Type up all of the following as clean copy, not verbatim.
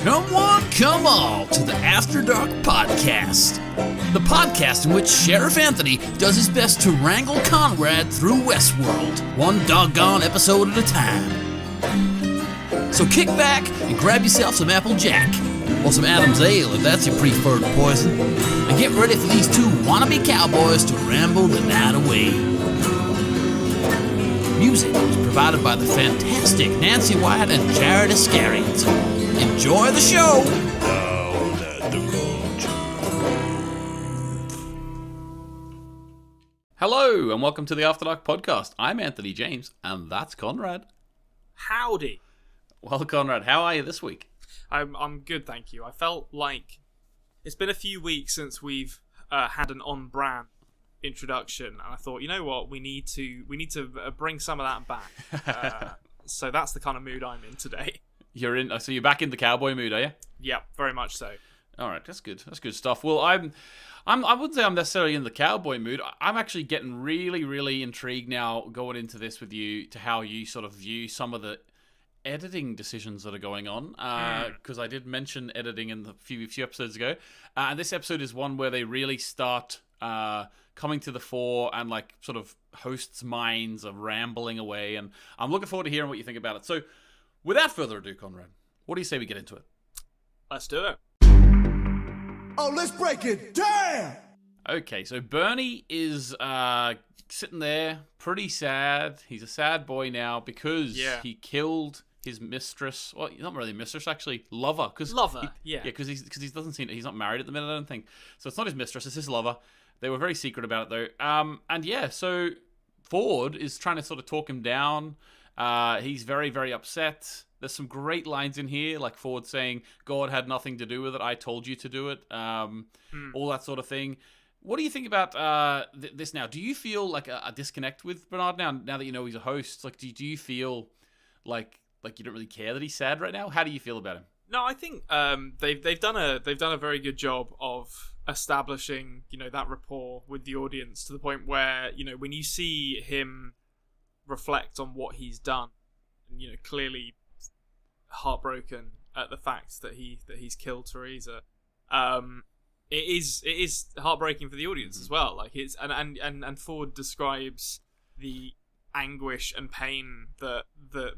Come one, come all to the After Dark Podcast. The podcast in which Sheriff Anthony does his best to wrangle Konrad through Westworld, one doggone episode at a time. So kick back and grab yourself some Apple Jack, or some Adam's Ale if that's your preferred poison, and get ready for these two wannabe cowboys to ramble the night away. Music was provided by the fantastic Nancy Wyatt and Jared Iscariot. Enjoy the show! Now let the road Hello, and welcome to the After Dark Podcast. I'm Anthony James, and that's Konrad. Howdy. Well, Konrad, how are you this week? I'm good, thank you. I felt like it's been a few weeks since we've had an on-brand introduction, and I thought, you know what, we need to bring some of that back. So that's the kind of mood I'm in today. So you're back in the cowboy mood, are you? Yeah, very much so. All right, that's good. That's good stuff. Well, I wouldn't say I'm necessarily in the cowboy mood. I'm actually getting really, really intrigued now going into this with you to how you sort of view some of the editing decisions that are going on. Because I did mention editing in the few episodes ago, and this episode is one where they really start coming to the fore, and like sort of hosts' minds are rambling away, and I'm looking forward to hearing what you think about it. So, without further ado, Konrad, what do you say we get into it? Let's do it. Oh, let's break it down! Okay, so Bernie is sitting there, pretty sad. He's a sad boy now because he killed his mistress. Well, not really mistress, actually, lover. Yeah, because he doesn't seem he's not married at the minute, I don't think. So it's not his mistress, it's his lover. They were very secret about it though. So Ford is trying to sort of talk him down. He's very, very upset. There's some great lines in here, like Ford saying, "God had nothing to do with it. I told you to do it." All that sort of thing. What do you think about this now? Do you feel like a disconnect with Bernard now that you know he's a host? Like, do you feel like you don't really care that he's sad right now? How do you feel about him? No, I think they've done a very good job of establishing, you know, that rapport with the audience to the point where, you know, when you see him reflect on what he's done, and, you know, clearly heartbroken at the fact that he's killed Teresa, it is heartbreaking for the audience as well. Like it's and Ford describes the anguish and pain that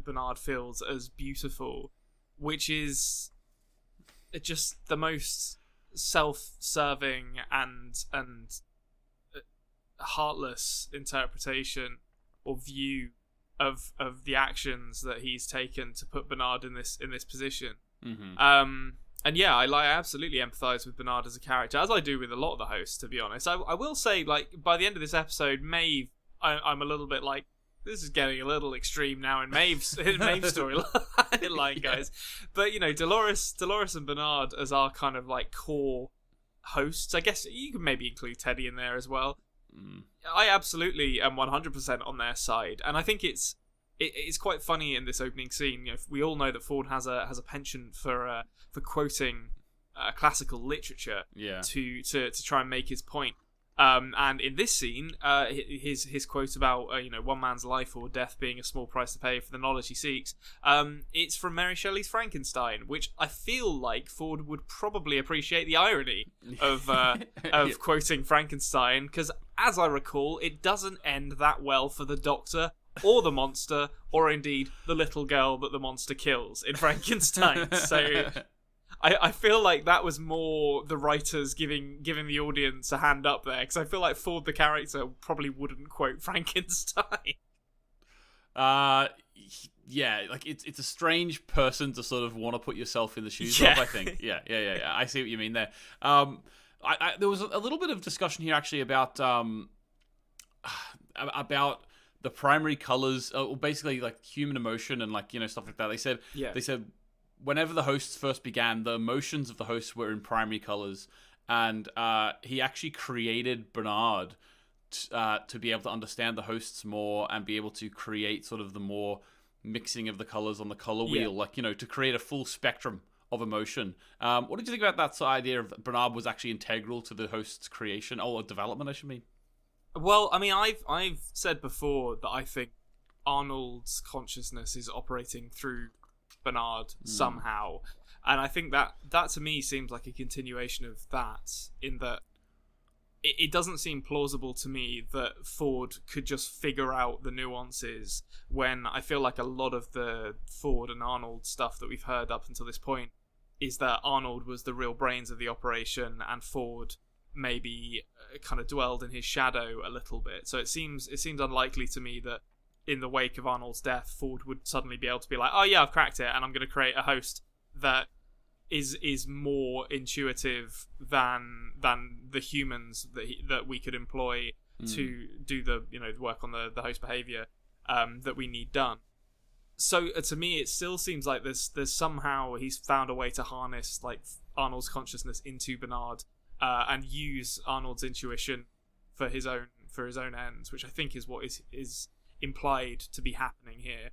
Bernard feels as beautiful, which is just the most self-serving and heartless interpretation or view of the actions that he's taken to put Bernard in this position. Mm-hmm. And yeah, I absolutely empathise with Bernard as a character, as I do with a lot of the hosts, to be honest. I will say, like, by the end of this episode, Maeve, I'm a little bit like, this is getting a little extreme now in Maeve's storyline, guys. But, you know, Dolores and Bernard as our kind of, like, core hosts. I guess you could maybe include Teddy in there as well. I absolutely am 100% on their side. And I think it's quite funny in this opening scene. You know, we all know that Ford has a penchant for quoting classical literature to try and make his point. And in this scene, his quote about one man's life or death being a small price to pay for the knowledge he seeks, it's from Mary Shelley's Frankenstein, which I feel like Ford would probably appreciate the irony of quoting Frankenstein, because as I recall, it doesn't end that well for the Doctor or the monster, or indeed the little girl that the monster kills in Frankenstein. So I feel like that was more the writers giving the audience a hand up there, because I feel like Ford the character probably wouldn't quote Frankenstein. Yeah, like it's a strange person to sort of want to put yourself in the shoes of, I think. Yeah. I see what you mean there. There was a little bit of discussion here actually about the primary colors, basically like human emotion and like, you know, stuff like that. They said whenever the hosts first began, the emotions of the hosts were in primary colors, and he actually created Bernard to be able to understand the hosts more and be able to create sort of the more mixing of the colors on the color wheel, like, you know, to create a full spectrum of emotion. What did you think about that idea of Bernard was actually integral to the host's creation, or development, I should mean? Well, I mean, I've said before that I think Arnold's consciousness is operating through Bernard somehow. And I think that to me seems like a continuation of that, in that it doesn't seem plausible to me that Ford could just figure out the nuances, when I feel like a lot of the Ford and Arnold stuff that we've heard up until this point is that Arnold was the real brains of the operation, and Ford maybe kind of dwelled in his shadow a little bit. So it seems unlikely to me that in the wake of Arnold's death, Ford would suddenly be able to be like, oh yeah, I've cracked it, and I'm going to create a host that is more intuitive than the humans that we could employ to do the work on the host behavior that we need done. So to me, it still seems like there's somehow he's found a way to harness like Arnold's consciousness into Bernard and use Arnold's intuition for his own ends, which I think is what is implied to be happening here.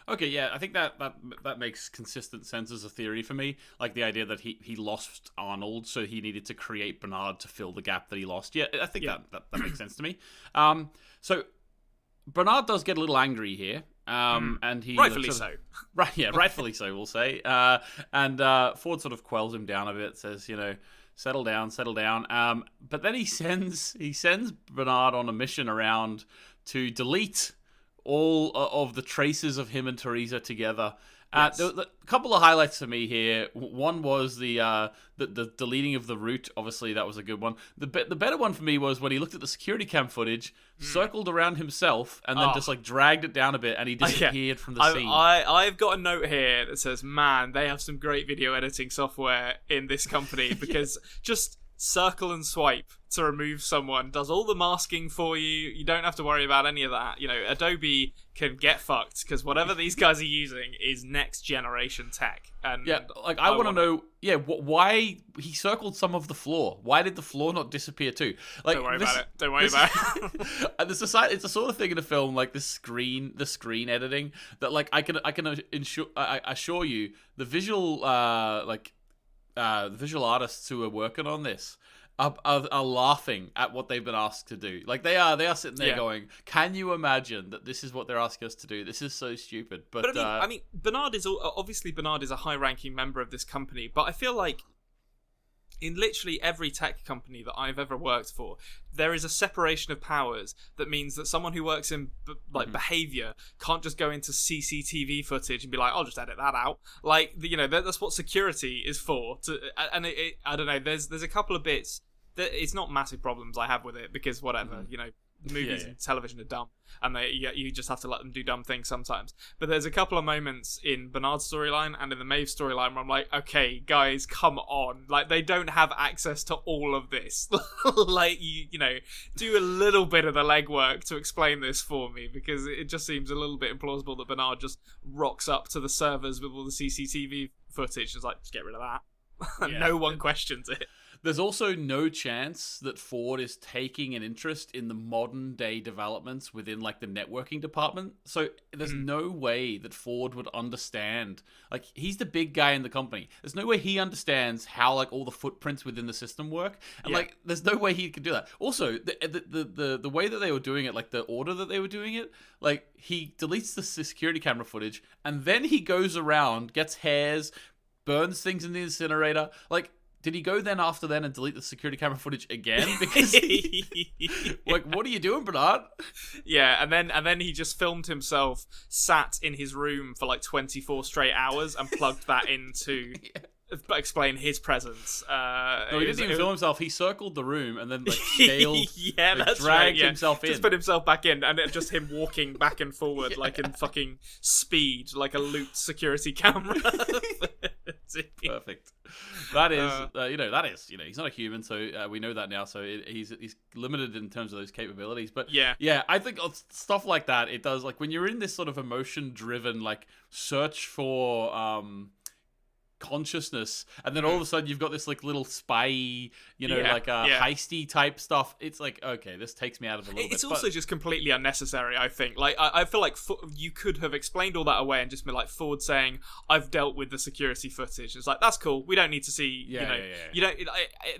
Okay, yeah, I think that makes consistent sense as a theory for me. Like the idea that he lost Arnold, so he needed to create Bernard to fill the gap that he lost. Yeah, I think that makes sense to me. So Bernard does get a little angry here, and he rightfully so. Right, yeah, rightfully so, we'll say. And Ford sort of quells him down a bit, says, settle down. But then he sends Bernard on a mission around to delete all of the traces of him and Teresa together. Yes. There were a couple of highlights for me here. One was the deleting of the route. Obviously, that was a good one. The better one for me was when he looked at the security cam footage, circled around himself, and then just like dragged it down a bit, and he disappeared from the scene. I've got a note here that says, man, they have some great video editing software in this company, because just circle and swipe to remove someone does all the masking for you. You don't have to worry about any of that. Adobe can get fucked, because whatever these guys are using is next generation tech. And yeah, like I want to know, why he circled some of the floor. Why did the floor not disappear too? Like, don't worry about it. And it's a sort of thing in a film, like the screen editing, that like I can assure you the visual the visual artists who are working on this are laughing at what they've been asked to do. Like they are sitting there going, "Can you imagine that this is what they're asking us to do? This is so stupid." But I mean, Bernard is a high-ranking member of this company, but I feel like in literally every tech company that I've ever worked for, there is a separation of powers that means that someone who works in behavior can't just go into CCTV footage and be like, I'll just edit that out. Like, that's what security is for. I don't know. There's a couple of bits that it's not massive problems I have with it, because whatever, movies and television are dumb, and you just have to let them do dumb things sometimes. But there's a couple of moments in Bernard's storyline and in the Maeve storyline where I'm like, okay, guys, come on. Like, they don't have access to all of this. Like, do a little bit of the legwork to explain this for me, because it just seems a little bit implausible that Bernard just rocks up to the servers with all the CCTV footage and is like, just get rid of that. No one questions it. There's also no chance that Ford is taking an interest in the modern day developments within like the networking department. So there's no way that Ford would understand. Like, he's the big guy in the company. There's no way he understands how like all the footprints within the system work. And like, there's no way he could do that. Also, the way that they were doing it, like the order that they were doing it, like he deletes the security camera footage and then he goes around, gets hairs, burns things in the incinerator. Like, did he go then after then and delete the security camera footage again? Because like, what are you doing, Bernard? Yeah, and then he just filmed himself sat in his room for like 24 straight hours and plugged that into explain his presence. No, he didn't even film himself. He circled the room and then like scaled, dragged himself in. Just put himself back in, and just him walking back and forward like in fucking speed, like a looped security camera. Perfect. That is, he's not a human, so we know that now. So he's limited in terms of those capabilities. But yeah, I think stuff like that, it does, like when you're in this sort of emotion-driven like search for consciousness, and then all of a sudden you've got this like little spy, heisty type stuff. It's like, okay, this takes me out of a little bit. It's also just completely unnecessary, I think. Like, I feel like you could have explained all that away and just been like Ford saying, "I've dealt with the security footage." It's like, that's cool. We don't need to see. You don't.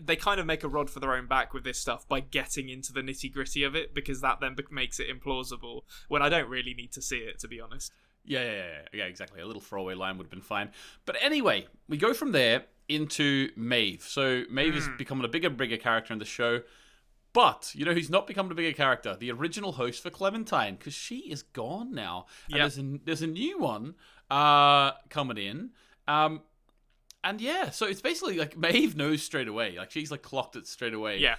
They kind of make a rod for their own back with this stuff by getting into the nitty gritty of it, because that then makes it implausible. When I don't really need to see it, to be honest. Yeah, exactly. A little throwaway line would have been fine. But anyway, we go from there into Maeve. So Maeve is becoming a bigger character in the show. But, you know who's not becoming a bigger character? The original host for Clementine, because she is gone now. And there's a new one coming in. And yeah, so it's basically like Maeve knows straight away. Like, she's like clocked it straight away. Yeah.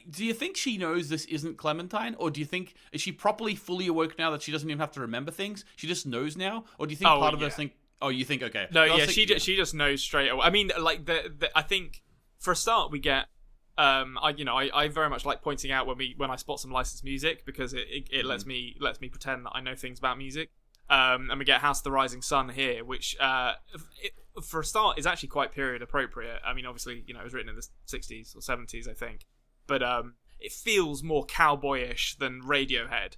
Do you think she knows this isn't Clementine? Or do you think, is she properly fully awoke now that she doesn't even have to remember things? She just knows now? Or do you think part of us think, oh, you think, okay. No, yeah, she just knows straight away. I mean, like, I think, for a start, we get, I very much like pointing out when I spot some licensed music, because it lets me pretend that I know things about music. And we get House of the Rising Sun here, which, for a start, is actually quite period appropriate. I mean, obviously, it was written in the 60s or 70s, I think. But it feels more cowboyish than Radiohead,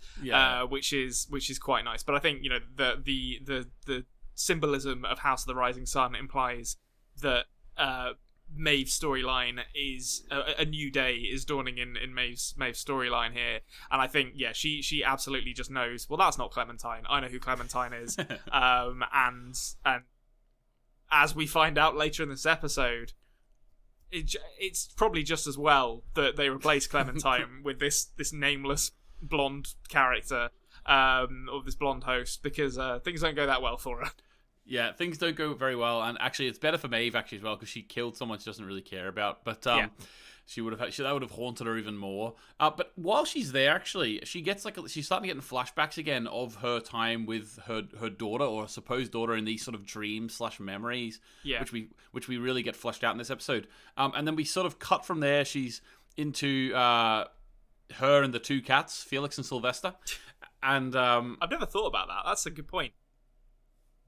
which is quite nice. But I think the symbolism of House of the Rising Sun implies that Maeve's storyline is a new day is dawning in Maeve's storyline here, and I think she absolutely just knows. Well, that's not Clementine. I know who Clementine is, and as we find out later in this episode. It's probably just as well that they replace Clementine with this nameless blonde character, or this blonde host, because things don't go that well for her. Yeah, things don't go very well, and actually, it's better for Maeve actually as well, because she killed someone she doesn't really care about. But that would have haunted her even more. But while she's there, actually, she gets she's starting to get in flashbacks again of her time with her daughter, or supposed daughter, in these sort of dreams / memories, which we really get fleshed out in this episode. And then we sort of cut from there. She's into her and the two cats, Felix and Sylvester. And I've never thought about that. That's a good point.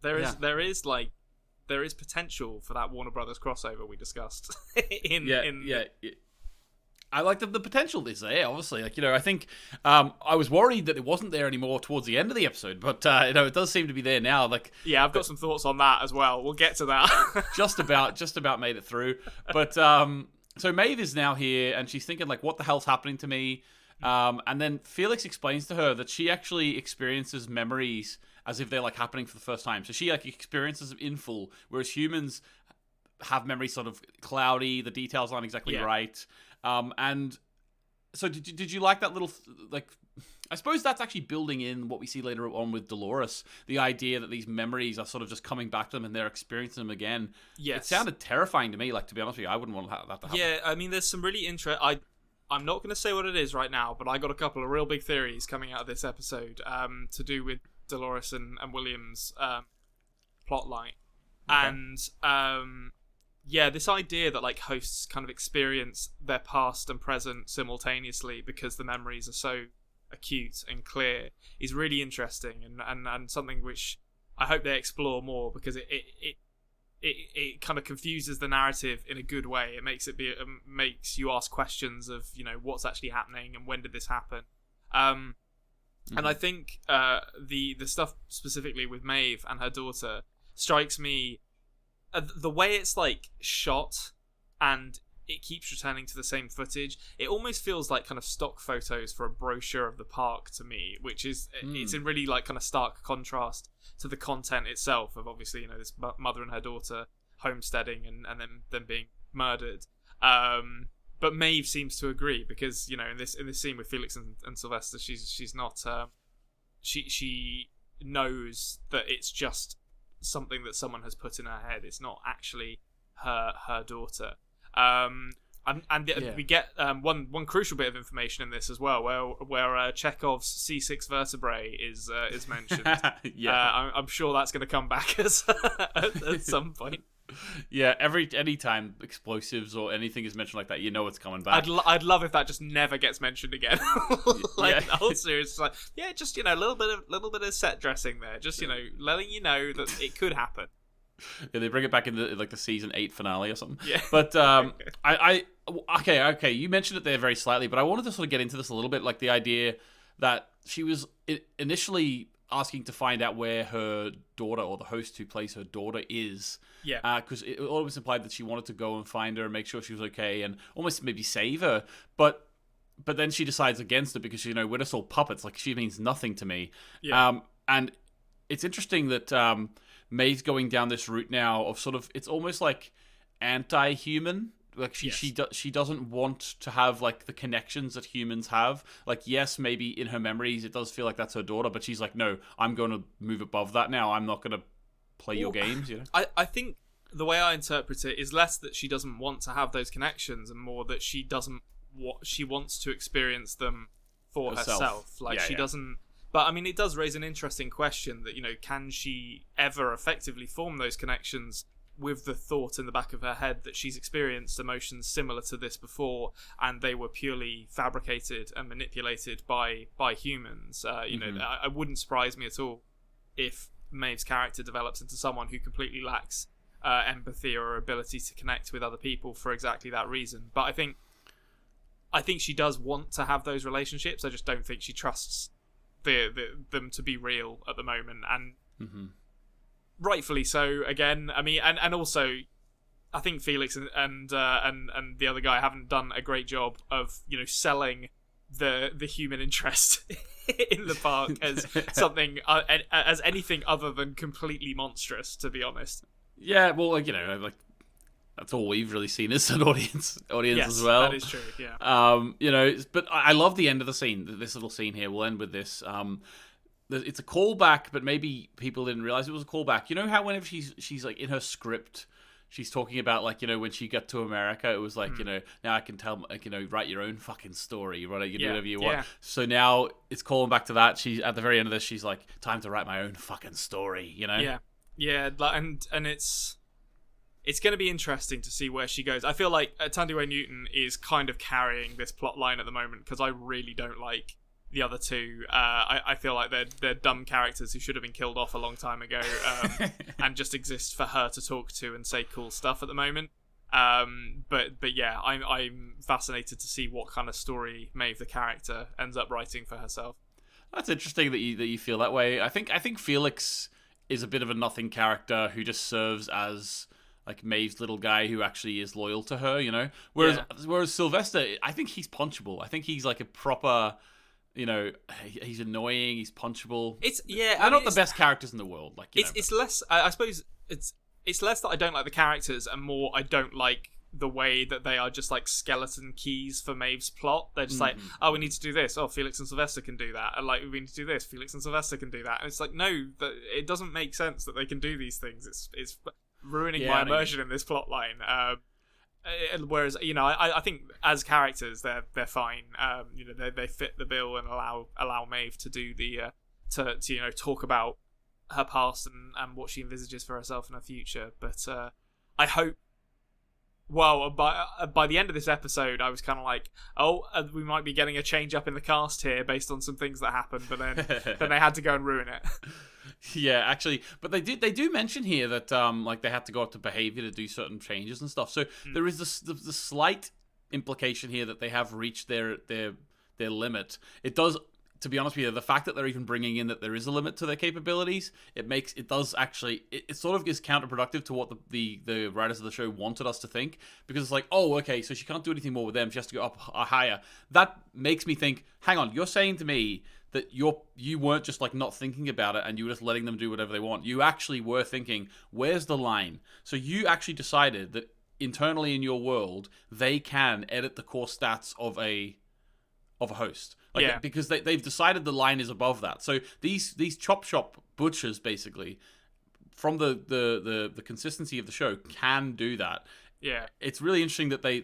There is potential for that Warner Brothers crossover we discussed. I like the potential is there, obviously. I think I was worried that it wasn't there anymore towards the end of the episode, but it does seem to be there now. I've got some thoughts on that as well. We'll get to that. just about made it through. But so Maeve is now here, and she's thinking what the hell's happening to me? And then Felix explains to her that she actually experiences memories as if they're happening for the first time. So she experiences them in full, whereas humans have memories sort of cloudy, the details aren't exactly right. And so did you like that little I suppose that's actually building in what we see later on with Dolores, the idea that these memories are sort of just coming back to them and they're experiencing them again. Yes. It sounded terrifying to me, to be honest with you. I wouldn't want that to happen. Yeah, I mean, there's some really I'm not going to say what it is right now, but I got a couple of real big theories coming out of this episode to do with Dolores and William's plotline. Okay. And this idea that hosts kind of experience their past and present simultaneously because the memories are so acute and clear is really interesting and something which I hope they explore more, because it kind of confuses the narrative in a good way. It makes you ask questions of what's actually happening and when did this happen. And I think the stuff specifically with Maeve and her daughter strikes me. The way it's shot and it keeps returning to the same footage, it almost feels like kind of stock photos for a brochure of the park to me, which is it's in really kind of stark contrast to the content itself of obviously this mother and her daughter homesteading and then them being murdered. But Maeve seems to agree, because in this scene with Felix and Sylvester, she's not she knows that it's just something that someone has put in her head. It's not actually her daughter. We get one crucial bit of information in this as well, where Chekhov's C6 vertebrae is mentioned. I'm sure that's going to come back at some point. Yeah, any time explosives or anything is mentioned like that, it's coming back. I'd love if that just never gets mentioned again. The whole series is just a little bit of set dressing there, just letting you know that it could happen. Yeah, they bring it back in the season 8 finale or something. Yeah. But okay, you mentioned it there very slightly, but I wanted to sort of get into this a little bit, the idea that she was initially asking to find out where her daughter, or the host who plays her daughter, is. Yeah. Because it always implied that she wanted to go and find her and make sure she was okay and almost maybe save her. But then she decides against it because we're just all puppets. She means nothing to me. Yeah. And it's interesting that Maeve's going down this route now of sort of, it's almost like anti-human. Like she doesn't want to have like the connections that humans have. Like, yes, maybe in her memories it does feel like that's her daughter, but she's like, no, I'm going to move above that now. I'm not going to play your games. You know, I think the way I interpret it is less that she doesn't want to have those connections, and more that she doesn't. She wants to experience them for herself. Like she doesn't. But I mean, it does raise an interesting question that, you know, can she ever effectively form those connections with the thought in the back of her head that she's experienced emotions similar to this before, and they were purely fabricated and manipulated by humans. You know, it wouldn't surprise me at all if Maeve's character develops into someone who completely lacks empathy or ability to connect with other people for exactly that reason. But I think she does want to have those relationships. I just don't think she trusts them to be real at the moment, and rightfully so. Again, I mean, and also, I think Felix and the other guy haven't done a great job of, you know, selling the human interest in the park as something as anything other than completely monstrous. To be honest. Yeah, well, you know, like that's all we've really seen as an audience yes, as well. That is true. Yeah. You know, but I love the end of the scene. This little scene here. We'll end with this. It's a callback, but maybe people didn't realize it was a callback. You know how whenever she's like in her script, she's talking about, like, you know, when she got to America, it was like, you know, now I can tell, like, you know, write your own fucking story, right? You can do whatever you want. So now it's calling back to that. She's at the very end of this. She's like, time to write my own fucking story. You know? Yeah. And it's going to be interesting to see where she goes. I feel like Tandiwe Newton is kind of carrying this plot line at the moment, because I really don't like the other two. I feel like they're dumb characters who should have been killed off a long time ago, and just exist for her to talk to and say cool stuff at the moment. But yeah, I'm fascinated to see what kind of story Maeve the character ends up writing for herself. That's interesting that you feel that way. I think Felix is a bit of a nothing character who just serves as like Maeve's little guy who actually is loyal to her, you know. Whereas Sylvester, I think he's punchable. I think he's like a proper, you know, he's annoying, he's punchable. They're not the best characters in the world. Like, it's less. I suppose it's less that I don't like the characters, and more I don't like the way that they are just like skeleton keys for Maeve's plot. They're just like, oh, we need to do this. Oh, Felix and Sylvester can do that. And like, we need to do this. Felix and Sylvester can do that. And it's like, no, it doesn't make sense that they can do these things. It's ruining my immersion in this plot line. Whereas, you know, I think as characters they're fine. You know, they fit the bill and allow Maeve to do the to you know, talk about her past and what she envisages for herself in her future. But I hope. Well, by the end of this episode, I was kind of like, oh, we might be getting a change up in the cast here based on some things that happened, but then they had to go and ruin it. Yeah, actually, but they do mention here that like they had to go up to behavior to do certain changes and stuff. So there is the slight implication here that they have reached their limit. It does. To be honest with you, the fact that they're even bringing in that there is a limit to their capabilities, it sort of is counterproductive to what the writers of the show wanted us to think, because it's like, oh, okay, so she can't do anything more with them, she has to go up higher. That makes me think, hang on, you're saying to me that you weren't just like not thinking about it and you were just letting them do whatever they want. You actually were thinking, where's the line? So you actually decided that internally in your world, they can edit the core stats of a host. Because they've decided the line is above that. So these chop shop butchers, basically, from the consistency of the show, can do that. Yeah, it's really interesting that they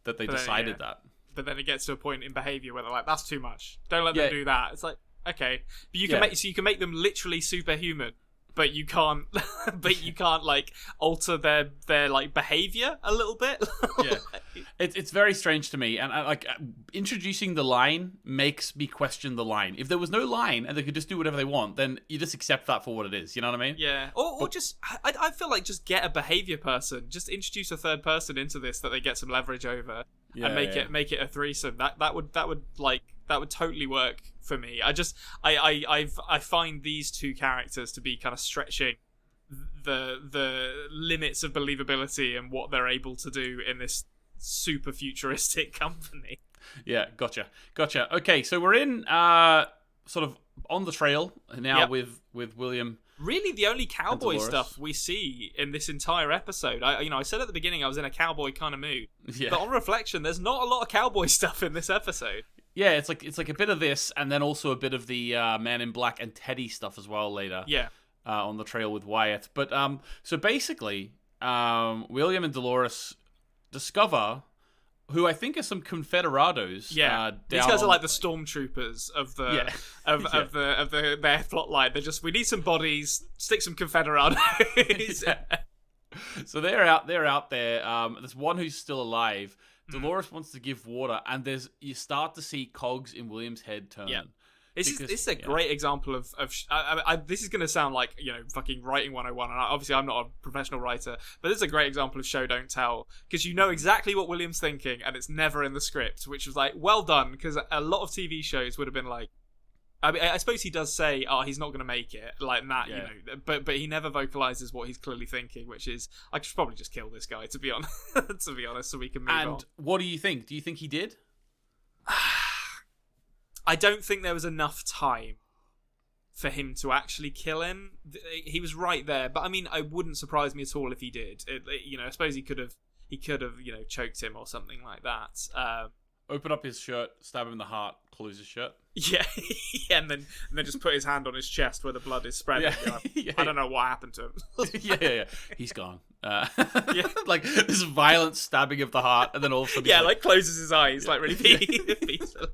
decided that. But then it gets to a point in behavior where they're like, that's too much. Don't let them do that. It's like, okay, but you can make them literally superhuman. But you can't like alter their like behavior a little bit. Yeah, it's very strange to me, and like introducing the line makes me question the line. If there was no line and they could just do whatever they want, then you just accept that for what it is. You know what I mean? Yeah. Or just I feel like just get a behavior person. Just introduce a third person into this that they get some leverage over, and make it a threesome. That would totally work for me. I find these two characters to be kind of stretching the limits of believability and what they're able to do in this super futuristic company. Yeah, gotcha. Okay, so we're in sort of on the trail now with William. Really, the only cowboy Dolores. stuff we see in this entire episode. I said at the beginning I was in a cowboy kind of mood, Yeah. but on reflection, there's not a lot of cowboy stuff in this episode. Yeah, it's like a bit of this, and then also a bit of the Man in Black and Teddy stuff as well later. Yeah. On the trail with Wyatt. But so basically, William and Dolores discover who I think are some Confederados. Yeah, these down guys are on- like the stormtroopers of the their plot line. They're just, we need some bodies, stick some Confederados. So they're out there. There's one who's still alive. Dolores wants to give water, and you start to see cogs in William's head turn. Yeah. This is a great example of this is going to sound like, fucking writing 101, and obviously I'm not a professional writer, but this is a great example of show don't tell, because you know exactly what William's thinking and it's never in the script, which was like, well done, because a lot of TV shows would have been like, I suppose he does say, he's not going to make it, like that, Yeah. but he never vocalizes what he's clearly thinking, which is, I should probably just kill this guy, to be honest, so we can move on. And what do you think? Do you think he did? I don't think there was enough time for him to actually kill him. He was right there, but I mean, it wouldn't surprise me at all if he did. I suppose he could have, choked him or something like that. Open up his shirt, stab him in the heart, close his shirt. Yeah, and then just put his hand on his chest where the blood is spreading. Yeah. I don't know what happened to him. yeah. He's gone. Like this violent stabbing of the heart, and then all of a sudden, like closes his eyes, like really peaceful.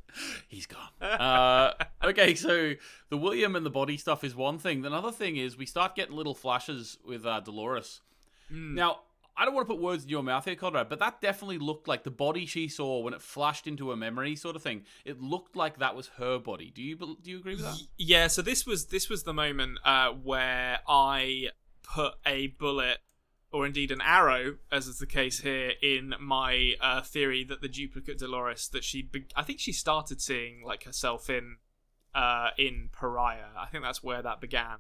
he's gone. Okay, so the William and the body stuff is one thing. Another thing is we start getting little flashes with Dolores. Now, I don't want to put words in your mouth here, Konrad, but that definitely looked like the body she saw when it flashed into a memory, sort of thing. It looked like that was her body. Do you agree with that? Yeah. So this was the moment where I put a bullet, or indeed an arrow, as is the case here, in my theory that the duplicate Dolores that I think she started seeing like herself in Pariah. I think that's where that began.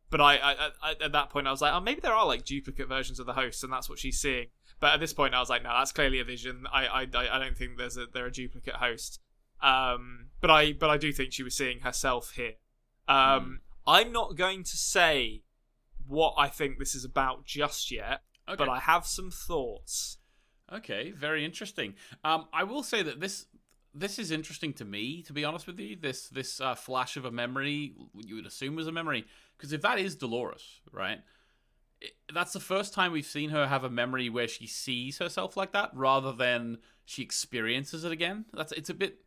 But I at that point I was like, maybe there are like duplicate versions of the hosts, and that's what she's seeing. But at this point I was like, no, that's clearly a vision. I don't think they're a duplicate host. But I do think she was seeing herself here. I'm not going to say what I think this is about just yet, but I have some thoughts. Okay, very interesting. I will say that this is interesting to me, to be honest with you. This flash of a memory you would assume was a memory, because if that is Dolores, right, that's the first time we've seen her have a memory where she sees herself like that, rather than she experiences it again. It's a bit.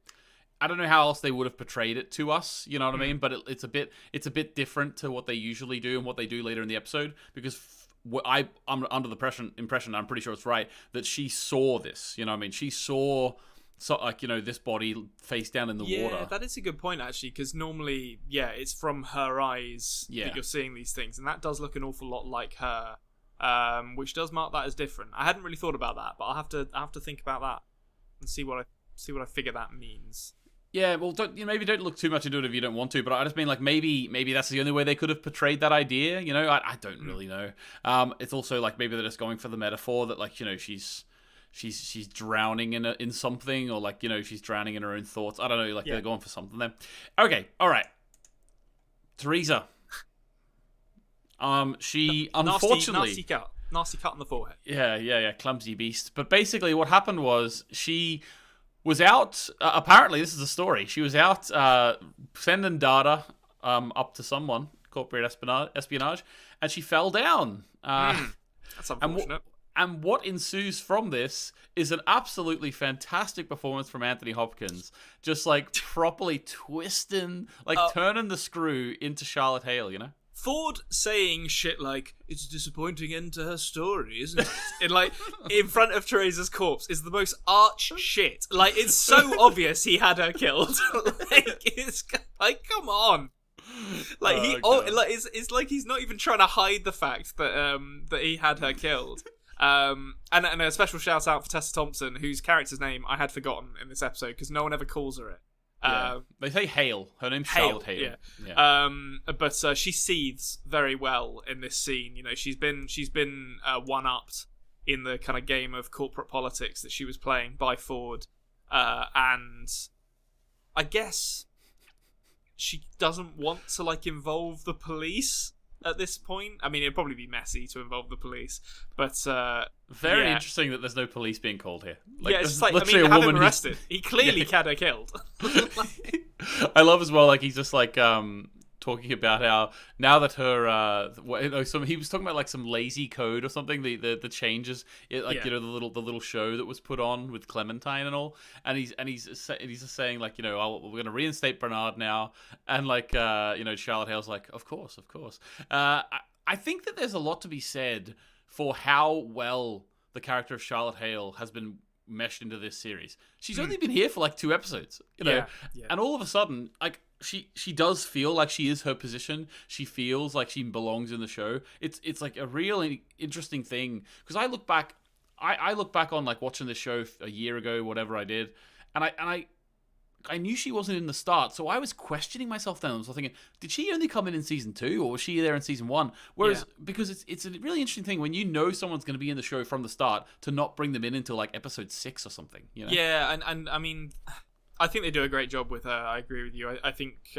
I don't know how else they would have portrayed it to us, you know what I mean? But it's a bit different to what they usually do and what they do later in the episode, because I'm under the impression, I'm pretty sure it's right, that she saw this, you know what I mean? She saw, this body face down in the water. Yeah, that is a good point, actually, because normally, it's from her eyes that you're seeing these things, and that does look an awful lot like her, which does mark that as different. I hadn't really thought about that, but I'll have to think about that and see what I figure that means. Yeah, well, maybe don't look too much into it if you don't want to, but I just mean, like, maybe that's the only way they could have portrayed that idea, I don't really know. It's also, like, maybe they're just going for the metaphor that, like, she's drowning in something, or, like, she's drowning in her own thoughts. I don't know, like, they're going for something there. Okay, all right. Teresa. She, unfortunately... Nasty cut on the forehead. Yeah, clumsy beast. But basically what happened was she was out, apparently this is the story, she was out sending data up to someone, corporate espionage, and she fell down. That's unfortunate. And what ensues from this is an absolutely fantastic performance from Anthony Hopkins, just like properly twisting, like turning the screw into Charlotte Hale, Ford saying shit like, it's a disappointing end to her story, isn't it? in front of Teresa's corpse is the most arch shit. Like, it's so obvious he had her killed. It's like, come on. Like, it's like he's not even trying to hide the fact that he had her killed. And a special shout out for Tessa Thompson, whose character's name I had forgotten in this episode because no one ever calls her it. They say Hale. Her name's Charlotte Hale. Yeah. But she seethes very well in this scene. She's been one-upped in the kind of game of corporate politics that she was playing by Ford, and I guess she doesn't want to like involve the police at this point. I mean, it'd probably be messy to involve the police, but very interesting that there's no police being called here. Like, it's like, I mean, have him arrested. He clearly had her killed. I love as well, like, he's just like talking about how now that her he was talking about like some lazy code or something, the changes, you know, the little show that was put on with Clementine and all, and he's just saying like, you know, we're gonna reinstate Bernard now, and like you know, Charlotte Hale's like, of course. I think that there's a lot to be said for how well the character of Charlotte Hale has been meshed into this series. She's only been here for like 2 episodes, you know, and all of a sudden, like, she does feel like she is her position. She feels like she belongs in the show. It's like a really interesting thing, because I look back on like watching this show a year ago, whatever I did, and I knew she wasn't in the start, so I was questioning myself then. I was thinking, did she only come in season 2, or was she there in season 1? Whereas, because it's a really interesting thing when you know someone's going to be in the show from the start, to not bring them in until like episode 6 or something. You know? Yeah, and I mean, I think they do a great job with her. I agree with you. I think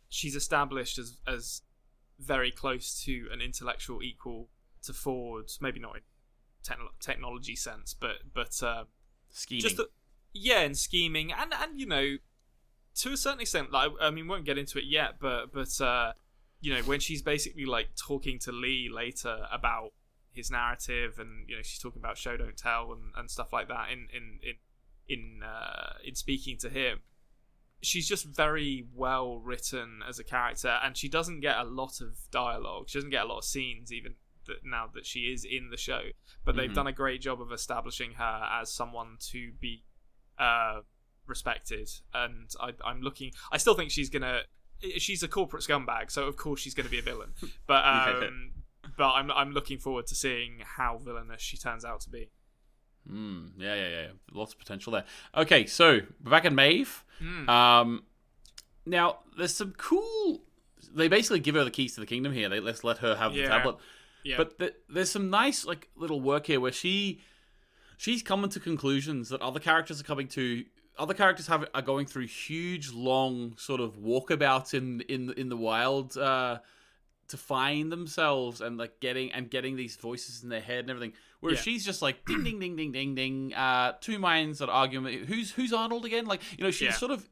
she's established as very close to an intellectual equal to Ford. Maybe not in technology sense, but scheming. And scheming, and you know, to a certain extent, like, I mean, we won't get into it yet, but you know, when she's basically like talking to Lee later about his narrative, and you know, she's talking about show don't tell and stuff like that in speaking to him, she's just very well written as a character, and she doesn't get a lot of dialogue. She doesn't get a lot of scenes, even now that she is in the show. But they've done a great job of establishing her as someone to be respected, and I'm looking. I still think she's a corporate scumbag, so of course she's gonna be a villain. But I'm looking forward to seeing how villainous she turns out to be. Yeah. Lots of potential there. Okay, so we're back at Maeve. Now there's some cool. They basically give her the keys to the kingdom here. Let's let her have the tablet. Yeah. But there's some nice like little work here where she's coming to conclusions that other characters are coming to. Other characters are going through huge, long sort of walkabouts in the wild to find themselves, and like getting these voices in their head and everything. Whereas she's just like ding ding ding ding ding ding. Two minds that argue. Who's Arnold again? Like, you know, she sort of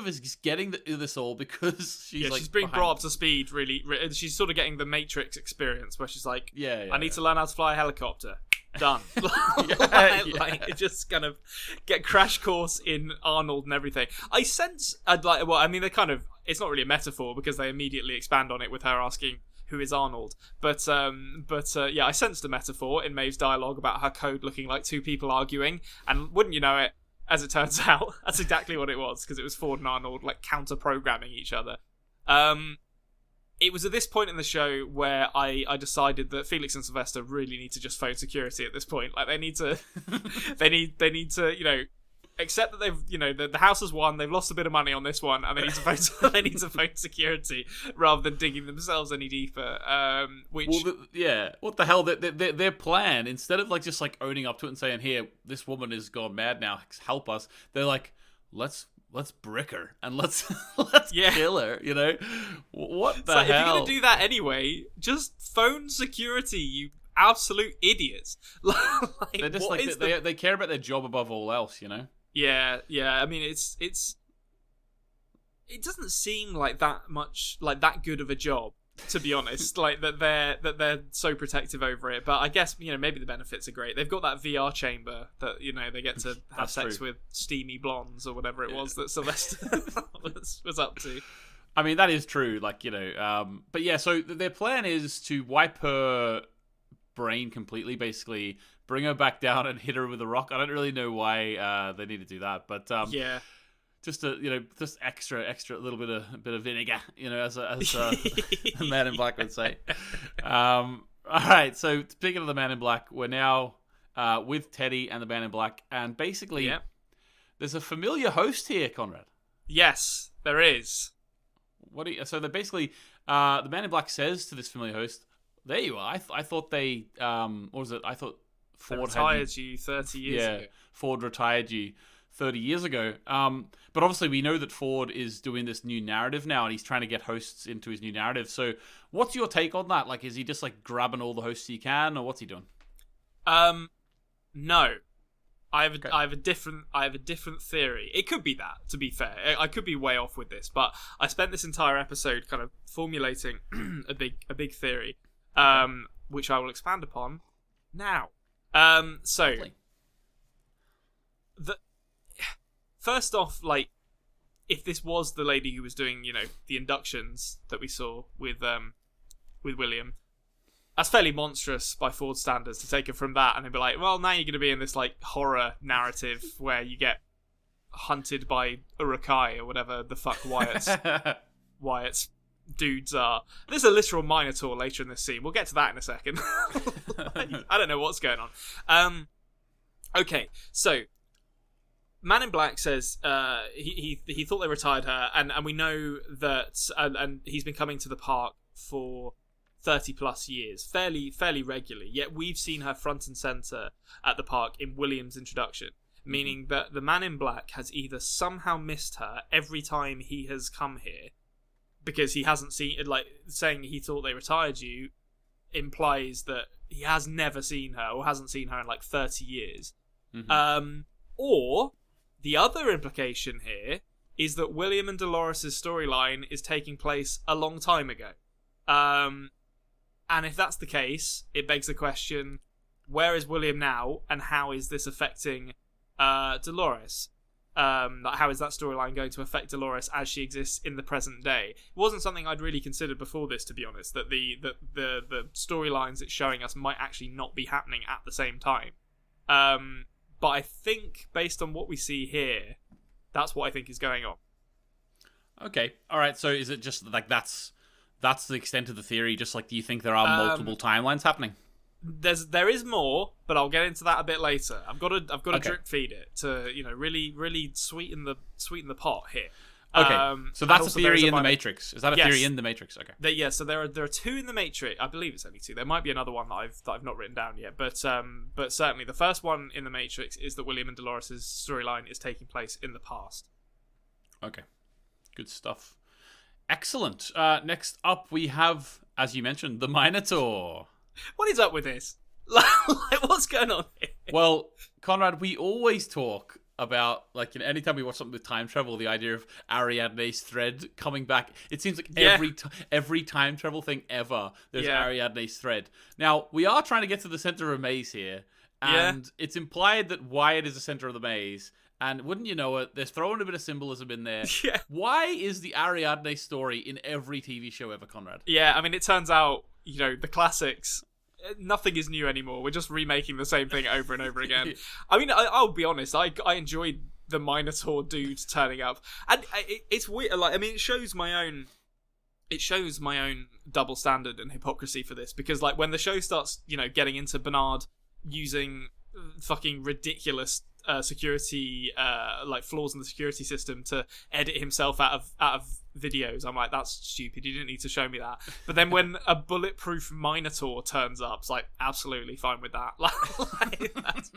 is getting this all because she's being brought up to speed. Really, she's sort of getting the Matrix experience where she's like, I need to learn how to fly a helicopter. Done. Like, just kind of get crash course in Arnold and everything. I sense, they're kind of, it's not really a metaphor because they immediately expand on it with her asking who is Arnold. But I sensed a metaphor in Maeve's dialogue about her code looking like two people arguing, and wouldn't you know it, as it turns out, that's exactly what it was, because it was Ford and Arnold like counter-programming each other. It was at this point in the show where I decided that Felix and Sylvester really need to just phone security at this point. Like, they need to, they need to, you know, accept that they've, you know, the house has won, they've lost a bit of money on this one, and they need to phone security rather than digging themselves any deeper. What the hell? Their plan, instead of like just like owning up to it and saying, "Here, this woman has gone mad now, help us," they're like, let's brick her and let's kill her, you know? What the hell? If you're gonna do that anyway, just phone security, you absolute idiots. They're just like they care about their job above all else, you know? Yeah. I mean, it doesn't seem like that much, like that good of a job, to be honest. Like that they're so protective over it. But I guess, you know, maybe the benefits are great. They've got that VR chamber that, you know, they get to have sex with steamy blondes or whatever it was that Sylvester was up to. I mean, that is true. Like, you know, but yeah. So their plan is to wipe her brain completely, basically bring her back down and hit her with a rock. I don't really know why they need to do that, but just a, you know, just extra little bit of vinegar, you know, as a Man in Black would say. All right, so speaking of the Man in Black, we're now with Teddy and the Man in Black, and basically there's a familiar host here, Konrad. Yes, there is. So they're basically the Man in Black says to this familiar host, "There you are. I thought they what was it? I thought Ford retired you 30 years ago. Ford retired you 30 years ago. But obviously we know that Ford is doing this new narrative now, and he's trying to get hosts into his new narrative. So what's your take on that? Like, is he just like grabbing all the hosts he can, or what's he doing? No. I have a different theory. It could be that, to be fair. I could be way off with this, but I spent this entire episode kind of formulating a big theory, which I will expand upon now. First off, like, if this was the lady who was doing, the inductions that we saw with William, that's fairly monstrous by Ford standards to take it from that and then be like, well, now you're going to be in this like horror narrative where you get hunted by Urukai or whatever the fuck Wyatt's dudes are. There's a literal Minotaur later in this scene. We'll get to that in a second. I don't know what's going on. Okay, so Man in Black says he thought they retired her, and we know that, and he's been coming to the park for 30 plus years, fairly regularly, yet we've seen her front and centre at the park in William's introduction, meaning that the Man in Black has either somehow missed her every time he has come here, because he hasn't seen, like, saying he thought they retired you implies that he has never seen her, or hasn't seen her in like 30 years. Or the other implication here is that William and Dolores' storyline is taking place a long time ago. And if that's the case, it begs the question, where is William now, and how is this affecting Dolores? How is that storyline going to affect Dolores as she exists in the present day? It wasn't something I'd really considered before this, to be honest, that the storylines it's showing us might actually not be happening at the same time. But I think, based on what we see here, that's what I think is going on. Okay, all right, so is it just like that's the extent of the theory? Just like, do you think there are multiple timelines happening? There is more, but I'll get into that a bit later. I've got to drip feed it to really sweeten the pot here. Okay, so that's a theory in the Matrix. Is that a theory in the Matrix? Okay. So there are two in the Matrix. I believe it's only two. There might be another one that I've not written down yet, but certainly the first one in the Matrix is that William and Dolores' storyline is taking place in the past. Okay, good stuff. Excellent. Next up, we have, as you mentioned, the Minotaur. What is up with this? Like, what's going on here? Well, Konrad, we always talk about, like, anytime we watch something with time travel, the idea of Ariadne's thread coming back. It seems like every time travel thing ever, there's Ariadne's thread. Now, we are trying to get to the center of a maze here, and it's implied that Wyatt is the center of the maze. And wouldn't you know it, they're throwing a bit of symbolism in there. Yeah. Why is the Ariadne story in every TV show ever, Konrad? Yeah, I mean, it turns out, the classics, nothing is new anymore. We're just remaking the same thing over and over again. I mean, I'll be honest, I enjoyed the Minotaur dude turning up. And it's weird, like, I mean, it shows my own double standard and hypocrisy for this, because, like, when the show starts, getting into Bernard using fucking ridiculous security flaws in the security system to edit himself out of videos, I'm like, that's stupid, you didn't need to show me that. But then when a bulletproof Minotaur turns up, it's like, absolutely fine with that. That's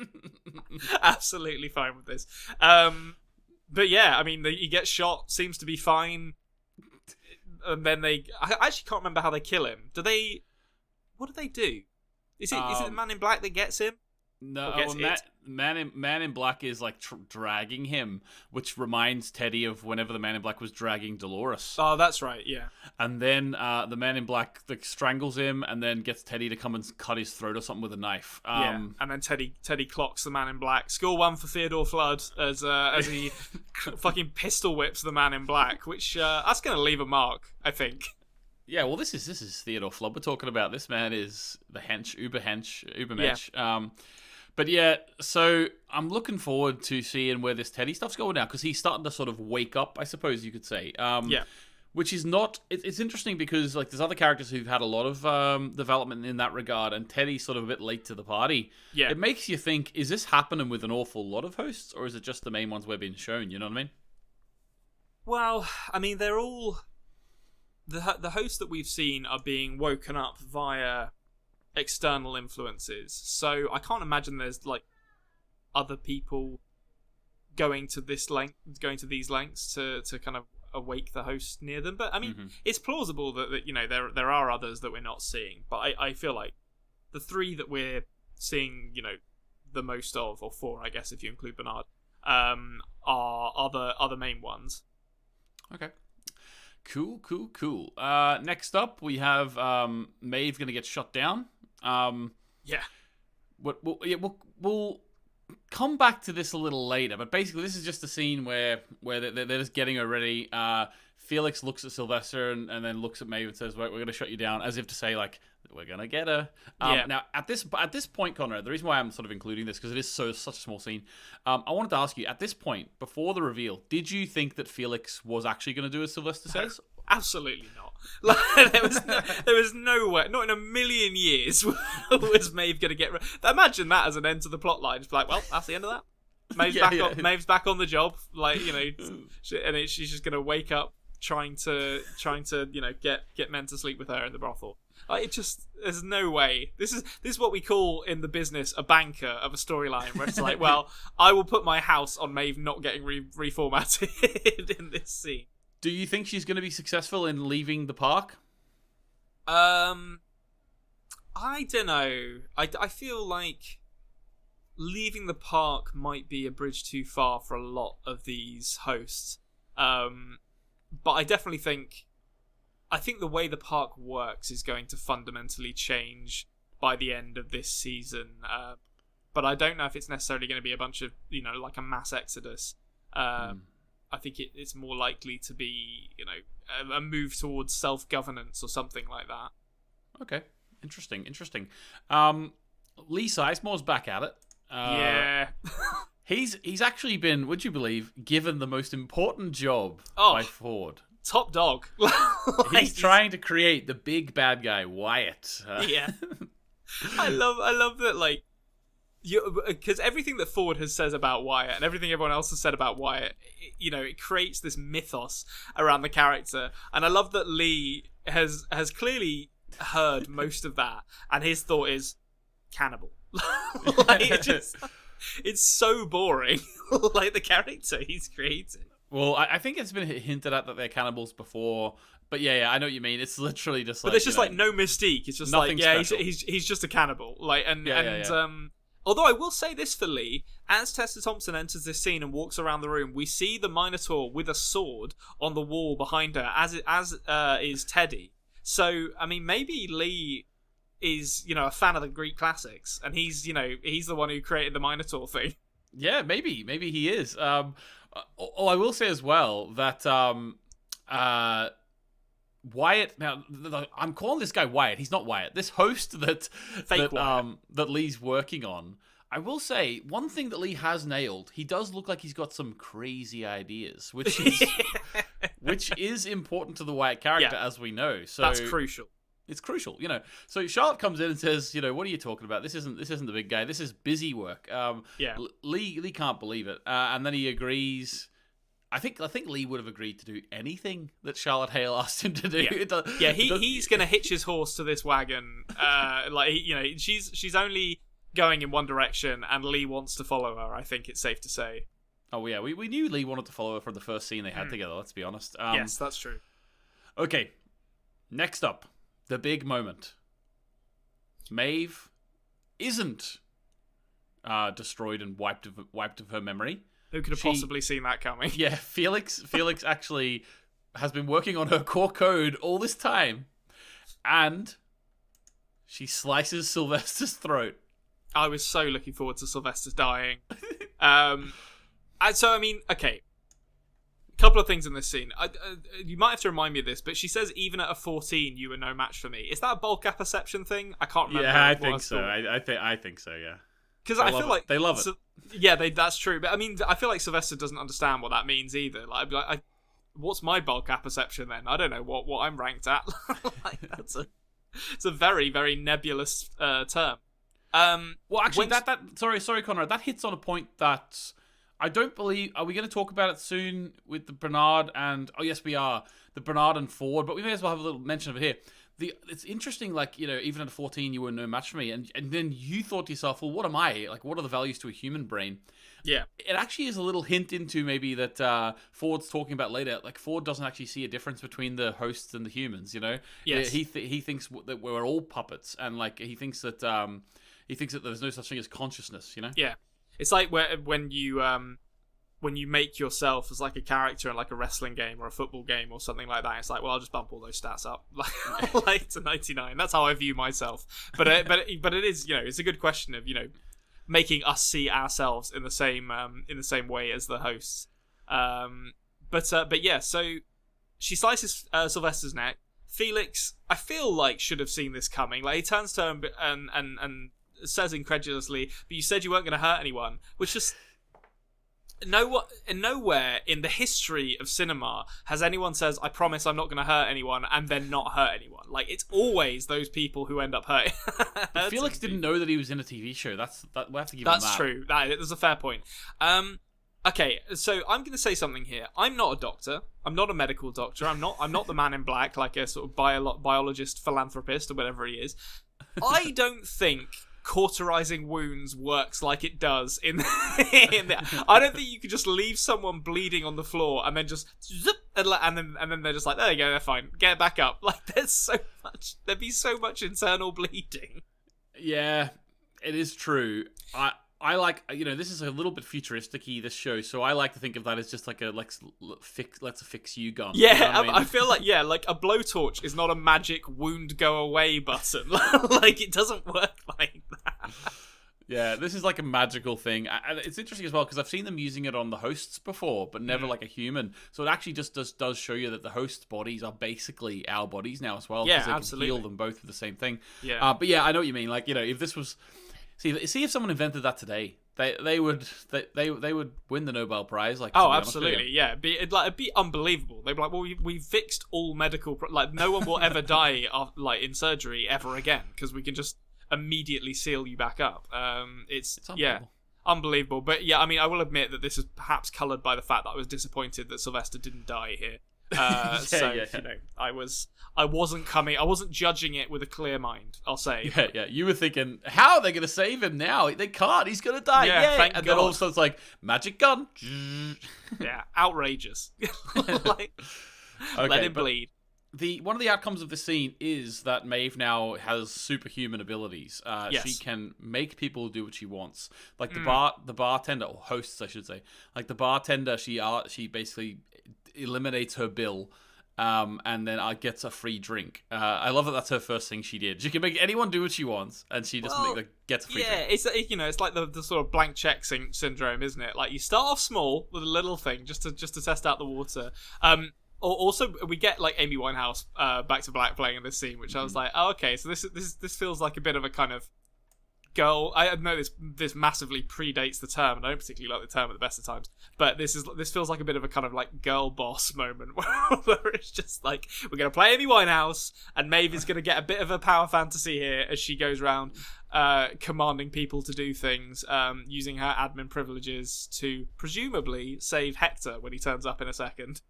absolutely fine with this. But yeah, I mean, he gets shot, seems to be fine, and then I actually can't remember how they kill him. What do they do? Is it the Man in Black that gets him? No, Man in Black is like dragging him, which reminds Teddy of whenever the Man in Black was dragging Dolores. Oh, that's right, yeah. And then the Man in Black strangles him, and then gets Teddy to come and cut his throat or something with a knife. And then Teddy clocks the Man in Black. Score one for Theodore Flood as he fucking pistol whips the Man in Black, which that's going to leave a mark, I think. Yeah, well, this is Theodore Flood we're talking about. This man is the Uber Mensch. Yeah. But yeah, so I'm looking forward to seeing where this Teddy stuff's going now, because he's starting to sort of wake up, I suppose you could say. Which is not... It's interesting because, like, there's other characters who've had a lot of development in that regard, and Teddy's sort of a bit late to the party. Yeah. It makes you think, is this happening with an awful lot of hosts, or is it just the main ones we're being shown, you know what I mean? Well, I mean, they're all... The hosts that we've seen are being woken up via external influences, so I can't imagine there's like other people going to these lengths to kind of awake the host near them. But I mean, it's plausible that there are others that we're not seeing. But I feel like the three that we're seeing, the most of, or four, I guess, if you include Bernard, are the main ones. Okay. Cool. Next up, we have Maeve going to get shut down. Yeah. We'll come back to this a little later, but basically this is just a scene where they're just getting her ready. Felix looks at Sylvester and then looks at Maeve and says, "We're going to shut you down," as if to say, like, we're going to get her. Now, at this point, Konrad, the reason why I'm sort of including this, because it is such a small scene, I wanted to ask you, at this point, before the reveal, did you think that Felix was actually going to do as Sylvester says? Absolutely not. Like, there was no way, not in a million years, was Maeve going to get... Imagine that as an end to the plot line. It's like, well, that's the end of that. Maeve's back on the job, like, and she's just going to wake up trying to get men to sleep with her in the brothel. Like, there's no way. This is what we call in the business a banker of a storyline, where it's like, well, I will put my house on Maeve not getting reformatted in this scene. Do you think she's going to be successful in leaving the park? I don't know. I feel like leaving the park might be a bridge too far for a lot of these hosts. But I definitely think the way the park works is going to fundamentally change by the end of this season. But I don't know if it's necessarily going to be a bunch of, like a mass exodus. I think it's more likely to be, a move towards self-governance or something like that. Okay. Interesting. Lee Sizemore's back at it. Yeah. He's actually been, would you believe, given the most important job by Ford. Top dog. He's trying to create the big bad guy, Wyatt. Yeah. I love that, like, because everything that Ford has said about Wyatt and everything everyone else has said about Wyatt, it creates this mythos around the character. And I love that Lee has clearly heard most of that, and his thought is cannibal. Like, it's so boring. Like, the character he's created. Well, I think it's been hinted at that they're cannibals before, but yeah, I know what you mean. It's literally just like, but there's just like no mystique. It's just like, yeah, he's just a cannibal. Like, although I will say this for Lee, as Tessa Thompson enters this scene and walks around the room, we see the Minotaur with a sword on the wall behind her, as is Teddy. So, I mean, maybe Lee is, a fan of the Greek classics, and he's the one who created the Minotaur thing. Yeah, maybe he is. I will say as well that Wyatt. Now, I'm calling this guy Wyatt. He's not Wyatt. This host that Lee's working on. I will say one thing that Lee has nailed. He does look like he's got some crazy ideas, which is important to the Wyatt character, as we know. So that's crucial. It's crucial, So Charlotte comes in and says, "What are you talking about? This isn't the big guy. This is busy work." Lee can't believe it, and then he agrees. I think Lee would have agreed to do anything that Charlotte Hale asked him to do. He's going to hitch his horse to this wagon. She's only going in one direction, and Lee wants to follow her. I think it's safe to say. Oh yeah, we knew Lee wanted to follow her from the first scene they had together. Let's be honest. Yes, that's true. Okay, next up, the big moment. Maeve isn't destroyed and wiped of her memory. Who could have possibly seen that coming? Yeah, Felix actually has been working on her core code all this time, and she slices Sylvester's throat. I was so looking forward to Sylvester's dying. So, I mean, okay. Couple of things in this scene. You might have to remind me of this, but she says, even at a 14, you were no match for me. Is that a bulk perception thing? I can't remember. Yeah, I think so. I think so, yeah. Because I feel like... They love it. Yeah, that's true. But, I mean, I feel like Sylvester doesn't understand what that means either. Like, what's my bulk perception then? I don't know what I'm ranked at. Like, it's a very, very nebulous term. Well, actually, sorry, Konrad, that hits on a point that I don't believe. Are we going to talk about it soon with the Bernard and? Oh, yes, we are. The Bernard and Ford, but we may as well have a little mention of it here. it's interesting, like, even at 14, you were no match for me, and then you thought to yourself, well, what am I? Like, what are the values to a human brain? Yeah. It actually is a little hint into maybe that Ford's talking about later. Like, Ford doesn't actually see a difference between the hosts and the humans, Yes. He thinks that we're all puppets, and, like, he thinks that there's no such thing as consciousness, Yeah. It's like when you make yourself as like a character in like a wrestling game or a football game or something like that, it's like, well, I'll just bump all those stats up like to 99. That's how I view myself. But it is, it's a good question of making us see ourselves in the same way as the hosts. But yeah, so she slices Sylvester's neck. Felix, I feel like, should have seen this coming. Like, he turns to her and says incredulously, "But you said you weren't going to hurt anyone," which just. Nowhere in the history of cinema has anyone says, "I promise I'm not going to hurt anyone," and then not hurt anyone. Like, it's always those people who end up hurting. Felix didn't know that he was in a TV show. We have to give him that. That's true. That's a fair point. Okay, so I'm going to say something here. I'm not a doctor. I'm not a medical doctor. I'm not the man in black, like a sort of biologist, philanthropist, or whatever he is. I don't think cauterizing wounds works like it does in the, I don't think you could just leave someone bleeding on the floor and then just zip, and then they're just like, there you go, they're fine, get back up. Like, there'd be so much internal bleeding. Yeah, it is true. I like, this is a little bit futuristic-y, this show, so I like to think of that as just like a let's fix you gun. Yeah, I mean? I feel like, like a blowtorch is not a magic wound go away button. Like, it doesn't work like that. Yeah, this is like a magical thing. And it's interesting as well, because I've seen them using it on the hosts before, but never like a human. So it actually just does show you that the hosts' bodies are basically our bodies now as well. Yeah, because they absolutely. can heal them both with the same thing. Yeah. But yeah, I know what you mean. Like, if this was... See if someone invented that today, they would win the Nobel Prize. Like, oh, absolutely, yeah. It'd be unbelievable. They'd be like, well, we fixed all medical, like, no one will ever die like in surgery ever again because we can just immediately seal you back up. It's unbelievable. But yeah, I mean, I will admit that this is perhaps coloured by the fact that I was disappointed that Sylvester didn't die here. I wasn't judging it with a clear mind, I'll say. Yeah. You were thinking, how are they going to save him now? They can't. He's going to die. Yeah, thank and God. then all of a sudden it's like, magic gun. Yeah, outrageous. Like, let him bleed. One of the outcomes of the scene is that Maeve now has superhuman abilities. Yes. She can make people do what she wants. Like the bartender, or hosts, I should say. Like the bartender, she basically eliminates her bill, and then gets a free drink. I love that that's her first thing she did. She can make anyone do what she wants, and she just gets a free drink. Yeah, it's like the sort of blank check syndrome, isn't it? Like, you start off small with a little thing just to test out the water. Also, we get like Amy Winehouse, Back to Black, playing in this scene, which I was like, oh, okay, so this feels like a bit of a kind of girl. I know this massively predates the term, and I don't particularly like the term at the best of times, but this feels like a bit of a kind of like girl boss moment where it's just like, we're gonna play Amy Winehouse, and Maeve is gonna get a bit of a power fantasy here as she goes around commanding people to do things, using her admin privileges to presumably save Hector when he turns up in a second.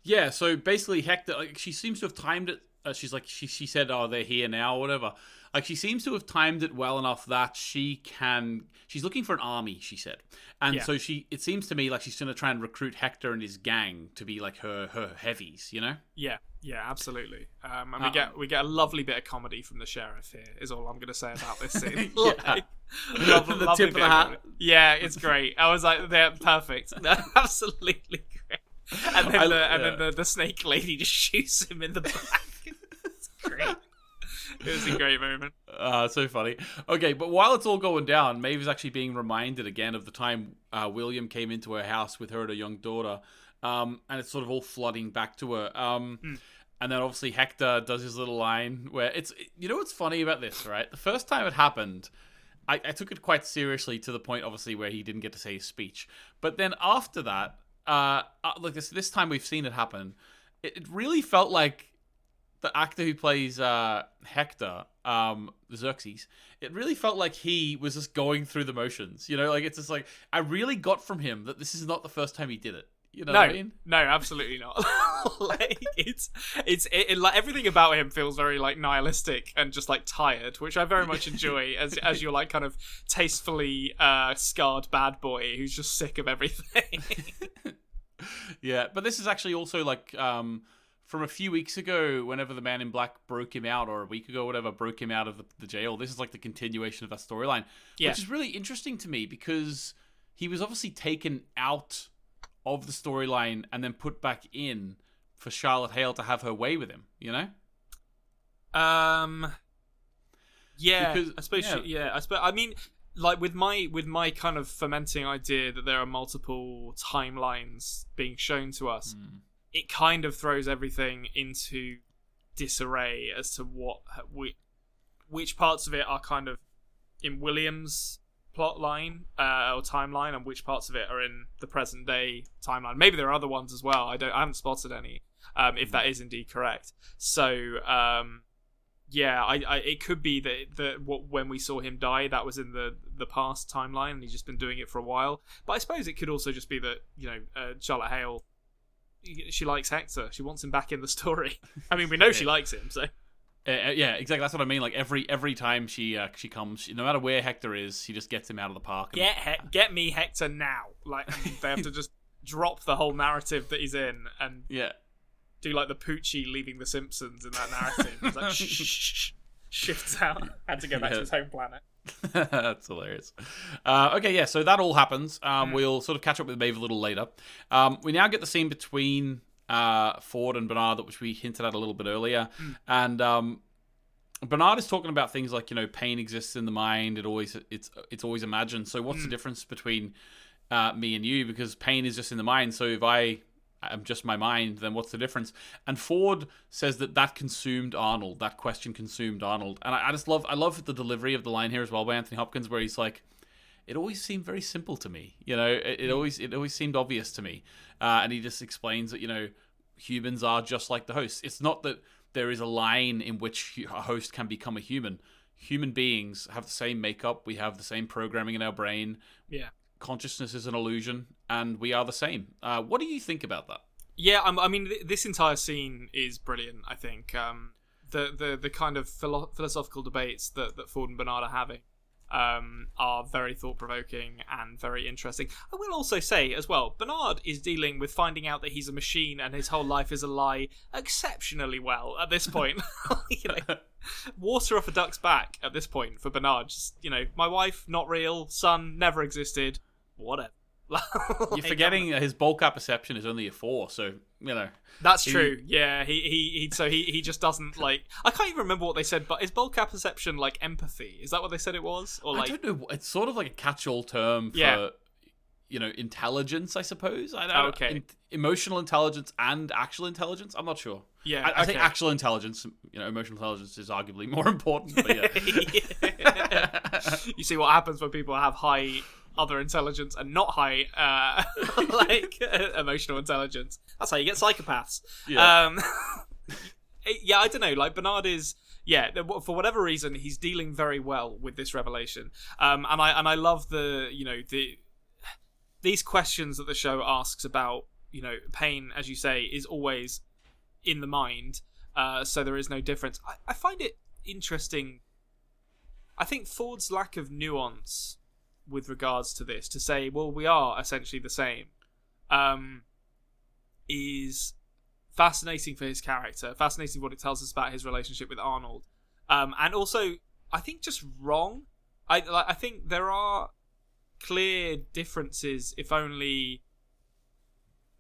Yeah, so basically Hector, like, she seems to have timed it. She's like, she said, oh, they're here now, or whatever. Like, she seems to have timed it well enough that she's looking for an army, she said. And so it seems to me like she's going to try and recruit Hector and his gang to be like her heavies, Yeah, absolutely. And we get a lovely bit of comedy from the sheriff here, is all I'm going to say about this scene. Lovely tip of the hat. Yeah, it's great. I was like, they're perfect. Absolutely great. And then the snake lady just shoots him in the back. It's great. It was a great moment. So funny. Okay, but while it's all going down, Maeve is actually being reminded again of the time William came into her house with her and her young daughter, and it's sort of all flooding back to her. And then obviously Hector does his little line where what's funny about this, right? The first time it happened, I took it quite seriously to the point, obviously, where he didn't get to say his speech. But then after that, look, this time we've seen it happen. It really felt like the actor who plays Hector, Xerxes, it really felt like he was just going through the motions. Like, it's just like, I really got from him that this is not the first time he did it. You know what I mean? No, absolutely not. Like it's like everything about him feels very like nihilistic and just like tired, which I very much enjoy as your like kind of tastefully scarred bad boy who's just sick of everything. Yeah, but this is actually also like from a few weeks ago, whenever the Man in Black broke him out, or a week ago, whatever, broke him out of the jail. This is like the continuation of that storyline, which is really interesting to me because he was obviously taken out of the storyline and then put back in for Charlotte Hale to have her way with him, you know? Yeah, Because, I suppose. I mean, like with my kind of fermenting idea that there are multiple timelines being shown to us, it kind of throws everything into disarray as to which parts of it are kind of in Williams' plot line or timeline, and which parts of it are in the present day timeline. Maybe there are other ones as well. I haven't spotted any. If that is indeed correct. So it could be that when we saw him die, that was in the past timeline, and he's just been doing it for a while. But I suppose it could also just be that Charlotte Hale, she likes Hector. She wants him back in the story. I mean, we know she likes him, so. Yeah, exactly. That's what I mean. Like every time she comes, no matter where Hector is, she just gets him out of the park. And... Get me Hector now. Like they have to just drop the whole narrative that he's in and do like the Poochie leaving The Simpsons in that narrative. It's like shifts out. Had to go back to his home planet. That's hilarious. Okay, yeah. So that all happens. We'll sort of catch up with Maeve a little later. We now get the scene between Ford and Bernard, which we hinted at a little bit earlier, and Bernard is talking about things like pain exists in the mind. It's always imagined. So what's the difference between me and you? Because pain is just in the mind. So if I am just my mind, then what's the difference? And Ford says that consumed Arnold. That question consumed Arnold, and I love the delivery of the line here as well by Anthony Hopkins, where he's like, it always seemed very simple to me. It always seemed obvious to me. And he just explains that, humans are just like the host. It's not that there is a line in which a host can become a human. Human beings have the same makeup. We have the same programming in our brain. Yeah. Consciousness is an illusion, and we are the same. What do you think about that? Yeah, I mean, this entire scene is brilliant, I think. The kind of philosophical debates that Ford and Bernard are having are very thought-provoking and very interesting. I will also say as well, Bernard is dealing with finding out that he's a machine and his whole life is a lie exceptionally well at this point. Water off a duck's back at this point for Bernard. Just, my wife, not real, son, never existed, whatever. You're forgetting his Bolcar perception is only a 4, so that's true. Yeah, he just doesn't like. I can't even remember what they said, but is Bolcar perception like empathy? Is that what they said it was? Or like, I don't know. It's sort of like a catch-all term for intelligence, I suppose. I don't know. Emotional intelligence and actual intelligence. I'm not sure. Yeah, I think actual intelligence. Emotional intelligence is arguably more important. But yeah. You see what happens when people have high other intelligence and not high emotional intelligence. That's how you get psychopaths. I don't know, like Bernard is for whatever reason he's dealing very well with this revelation, and I love these questions that the show asks about pain, as you say, is always in the mind, so there is no difference. I find it interesting. I think Ford's lack of nuance with regards to this, to say, well, we are essentially the same, is fascinating for his character, fascinating what it tells us about his relationship with Arnold, and also I think just wrong. I think there are clear differences, if only,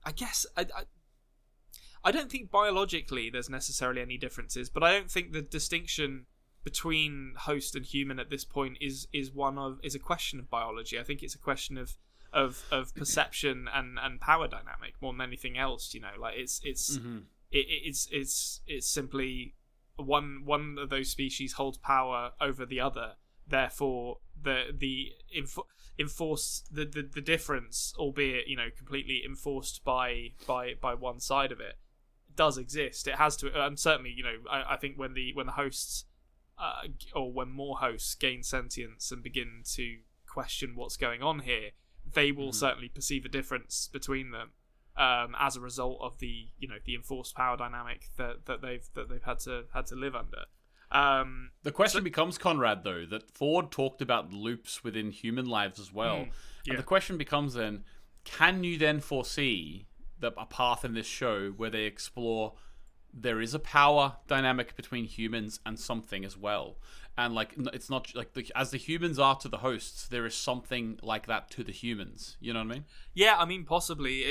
I guess, I don't think biologically there's necessarily any differences, but I don't think the distinction between host and human at this point is a question of biology. I think it's a question of perception and power dynamic more than anything else. Like it's simply one of those species holds power over the other. Therefore, the difference, albeit completely enforced by one side of it, does exist. It has to, and certainly I think when the hosts. Or when more hosts gain sentience and begin to question what's going on here, they will certainly perceive a difference between them. as a result of the the enforced power dynamic that they've had to live under. The question becomes, Konrad, though, that Ford talked about loops within human lives as well. And the question becomes then, can you then foresee a path in this show where they explore there is a power dynamic between humans and something as well? And like, it's not like as the humans are to the hosts, there is something like that to the humans. You know what I mean? Yeah, I mean, possibly.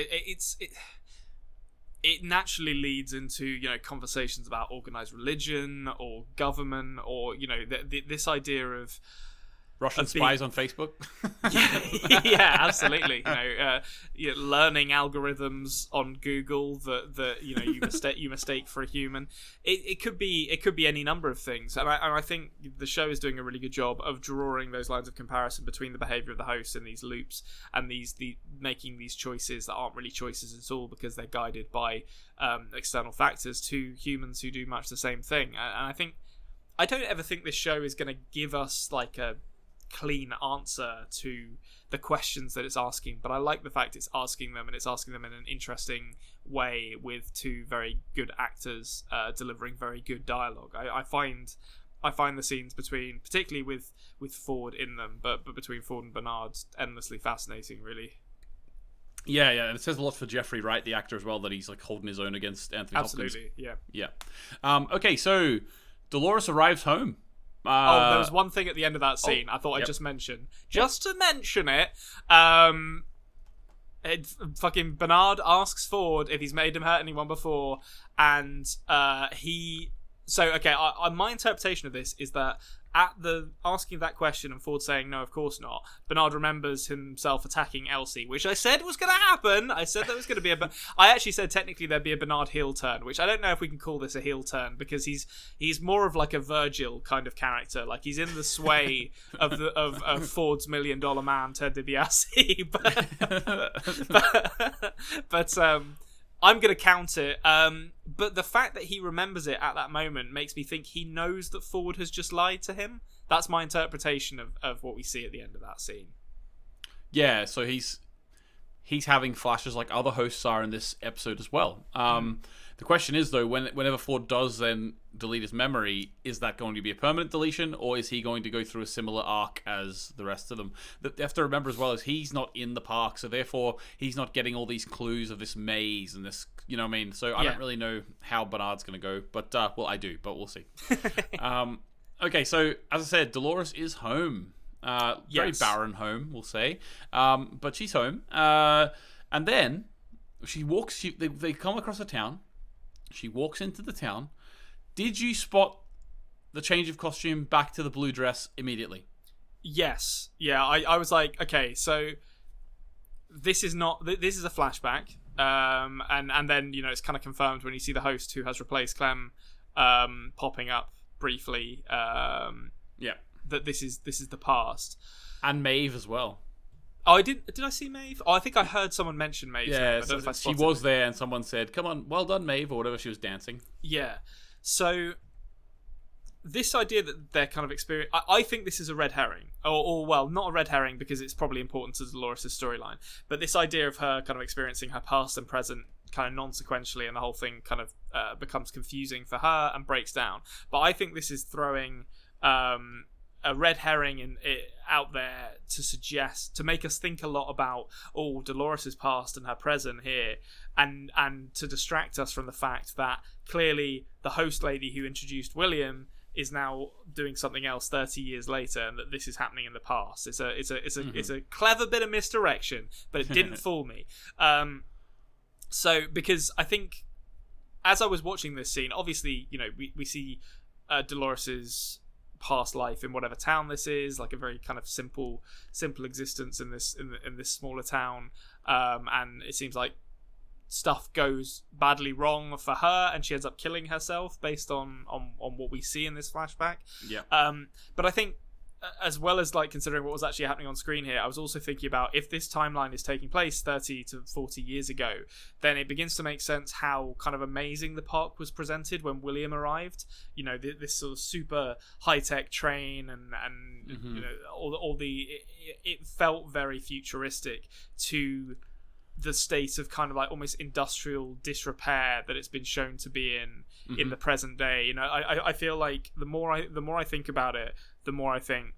It naturally leads into conversations about organized religion or government, or this idea of Russian spies on Facebook. yeah, absolutely. Learning algorithms on Google that you mistake for a human. It could be any number of things, and I think the show is doing a really good job of drawing those lines of comparison between the behavior of the host and these loops, and making these choices that aren't really choices at all because they're guided by external factors to humans who do much the same thing. And I don't ever think this show is going to give us like a clean answer to the questions that it's asking, but I like the fact it's asking them, and it's asking them in an interesting way with two very good actors delivering very good dialogue. I find the scenes between, particularly with Ford in them, but between Ford and Bernard, endlessly fascinating, really. Yeah, and it says a lot for Jeffrey Wright, the actor, as well, that he's like holding his own against Anthony Hopkins. Absolutely, yeah. Okay, so Dolores arrives home. There was one thing at the end of that scene I thought I'd just mention. Just to mention it, fucking Bernard asks Ford if he's made him hurt anyone before, and my interpretation of this is that at the asking that question and Ford saying no, of course not, Bernard remembers himself attacking Elsie, which I said was going to happen. I said there was going to be I actually said technically there'd be a Bernard heel turn, which I don't know if we can call this a heel turn, because he's more of like a Virgil kind of character. Like, he's in the sway of Ford's $1 Million Man, Ted DiBiase, but I'm going to count it. But the fact that he remembers it at that moment makes me think he knows that Ford has just lied to him. That's my interpretation of what we see at the end of that scene. Yeah, so he's having flashes like other hosts are in this episode as well. The question is, though, whenever Ford does then delete his memory, is that going to be a permanent deletion, or is he going to go through a similar arc as the rest of them? That you have to remember as well is he's not in the park, so therefore he's not getting all these clues of this maze and this, you know what I mean? So I don't really know how Bernard's going to go, but I do, but we'll see. Okay, so as I said, Dolores is home. Very barren home, we'll say, but she's home. And then she walks. They come across a town. She walks into the town. Did you spot the change of costume back to the blue dress immediately? Yes. Yeah, I was like, okay, so this is a flashback. And then, it's kind of confirmed when you see the host who has replaced Clem popping up briefly. That this is the past. And Maeve as well. Oh, did I see Maeve? Oh, I think I heard someone mention Maeve. Yeah, she was there, and someone said, "Come on, well done, Maeve," or whatever. She was dancing. Yeah. So this idea that they're kind of experiencing, I think this is a red herring, or well, not a red herring because it's probably important to Dolores' storyline. But this idea of her kind of experiencing her past and present kind of non-sequentially, and the whole thing kind of becomes confusing for her and breaks down. But I think this is throwing a red herring out there to make us think a lot about Dolores' past and her present here, and to distract us from the fact that clearly the host lady who introduced William is now doing something else 30 years later, and that this is happening in the past. It's a clever bit of misdirection, but it didn't fool me. So because I think as I was watching this scene, obviously we see Dolores's past life in whatever town this is, like a very kind of simple existence in this smaller town, and it seems like stuff goes badly wrong for her, and she ends up killing herself based on what we see in this flashback. But I think, as well as like considering what was actually happening on screen here, I was also thinking about if this timeline is taking place 30 to 40 years ago, then it begins to make sense how kind of amazing the park was presented when William arrived. This sort of super high-tech train and all the it felt very futuristic to the state of kind of like almost industrial disrepair that it's been shown to be in the present day. You know, I feel like the more I think about it, the more I think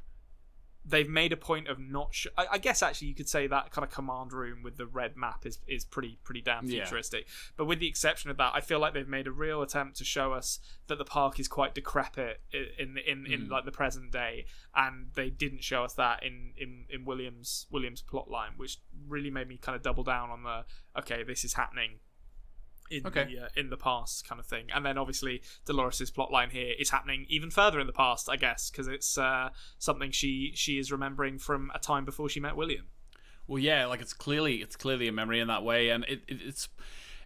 they've made a point of not. I guess actually you could say that kind of command room with the red map is pretty damn futuristic. But with the exception of that, I feel like they've made a real attempt to show us that the park is quite decrepit in like the present day, and they didn't show us that in William's plot line, which really made me kind of double down on the this is happening in the past kind of thing. And then obviously Dolores' plotline here is happening even further in the past, I guess, because it's something she is remembering from a time before she met William. Well, yeah, like it's clearly a memory in that way, and it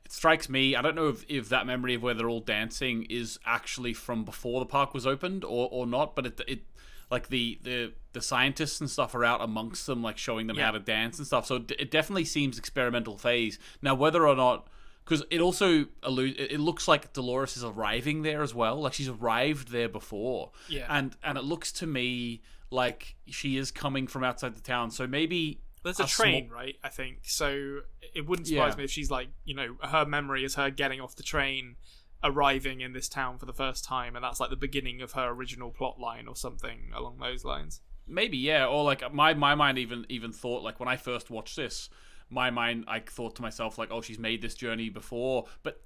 strikes me. I don't know if that memory of where they're all dancing is actually from before the park was opened or not, but it like the scientists and stuff are out amongst them, like showing them how to dance and stuff. So it definitely seems experimental phase. Now, whether or not, because it also it looks like Dolores is arriving there as well. Like she's arrived there before. Yeah. And it looks to me like she is coming from outside the town. So maybe there's a train, right? I think. So it wouldn't surprise me if she's like, you know, her memory is her getting off the train, arriving in this town for the first time, and that's like the beginning of her original plot line or something along those lines. Maybe, yeah. Or like my mind even thought, like when I first watched this, I thought to myself, like, oh, she's made this journey before. But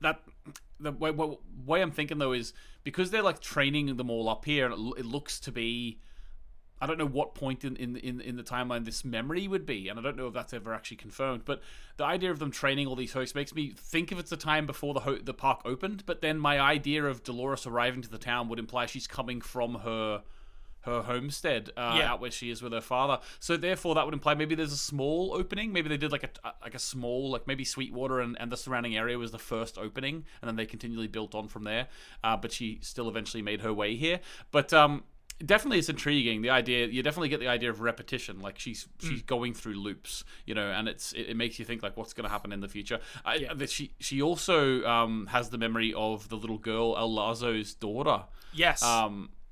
the way I'm thinking, though, is because they're, like, training them all up here, and it looks to be... I don't know what point in the timeline this memory would be, and I don't know if that's ever actually confirmed, but the idea of them training all these hosts makes me think if it's the time before the park opened, but then my idea of Dolores arriving to the town would imply she's coming from her homestead out where she is with her father. So therefore that would imply maybe there's a small opening. Maybe they did like a small, like maybe Sweetwater and the surrounding area was the first opening, and then they continually built on from there. But she still eventually made her way here. But definitely it's intriguing. The idea, you definitely get the idea of repetition. Like she's going through loops, you know, and it makes you think like what's going to happen in the future. She also has the memory of the little girl El Lazo's daughter. Yes.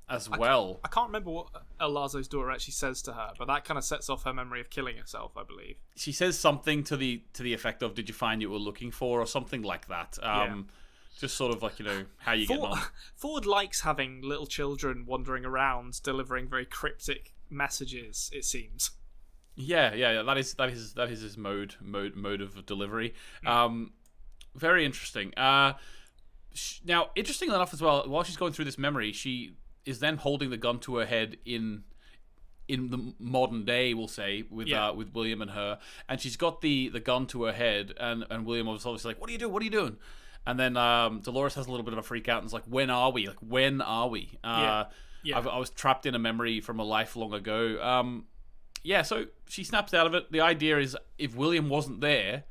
As well. I can't remember what El Lazo's daughter actually says to her, but that kind of sets off her memory of killing herself, I believe. She says something to the effect of, "Did you find what you were looking for?" or something like that. Just sort of like, you know, how you get on. Ford likes having little children wandering around delivering very cryptic messages, it seems. Yeah. That is his mode of delivery. Very interesting. Now, interestingly enough as well, while she's going through this memory, she is then holding the gun to her head in the modern day, we'll say, with William and her, and she's got the gun to her head, and William was obviously like, "What are you doing?" And then Dolores has a little bit of a freak out and is like, "When are we? Like, when are we?" I was trapped in a memory from a life long ago. So she snaps out of it. The idea is, if William wasn't there,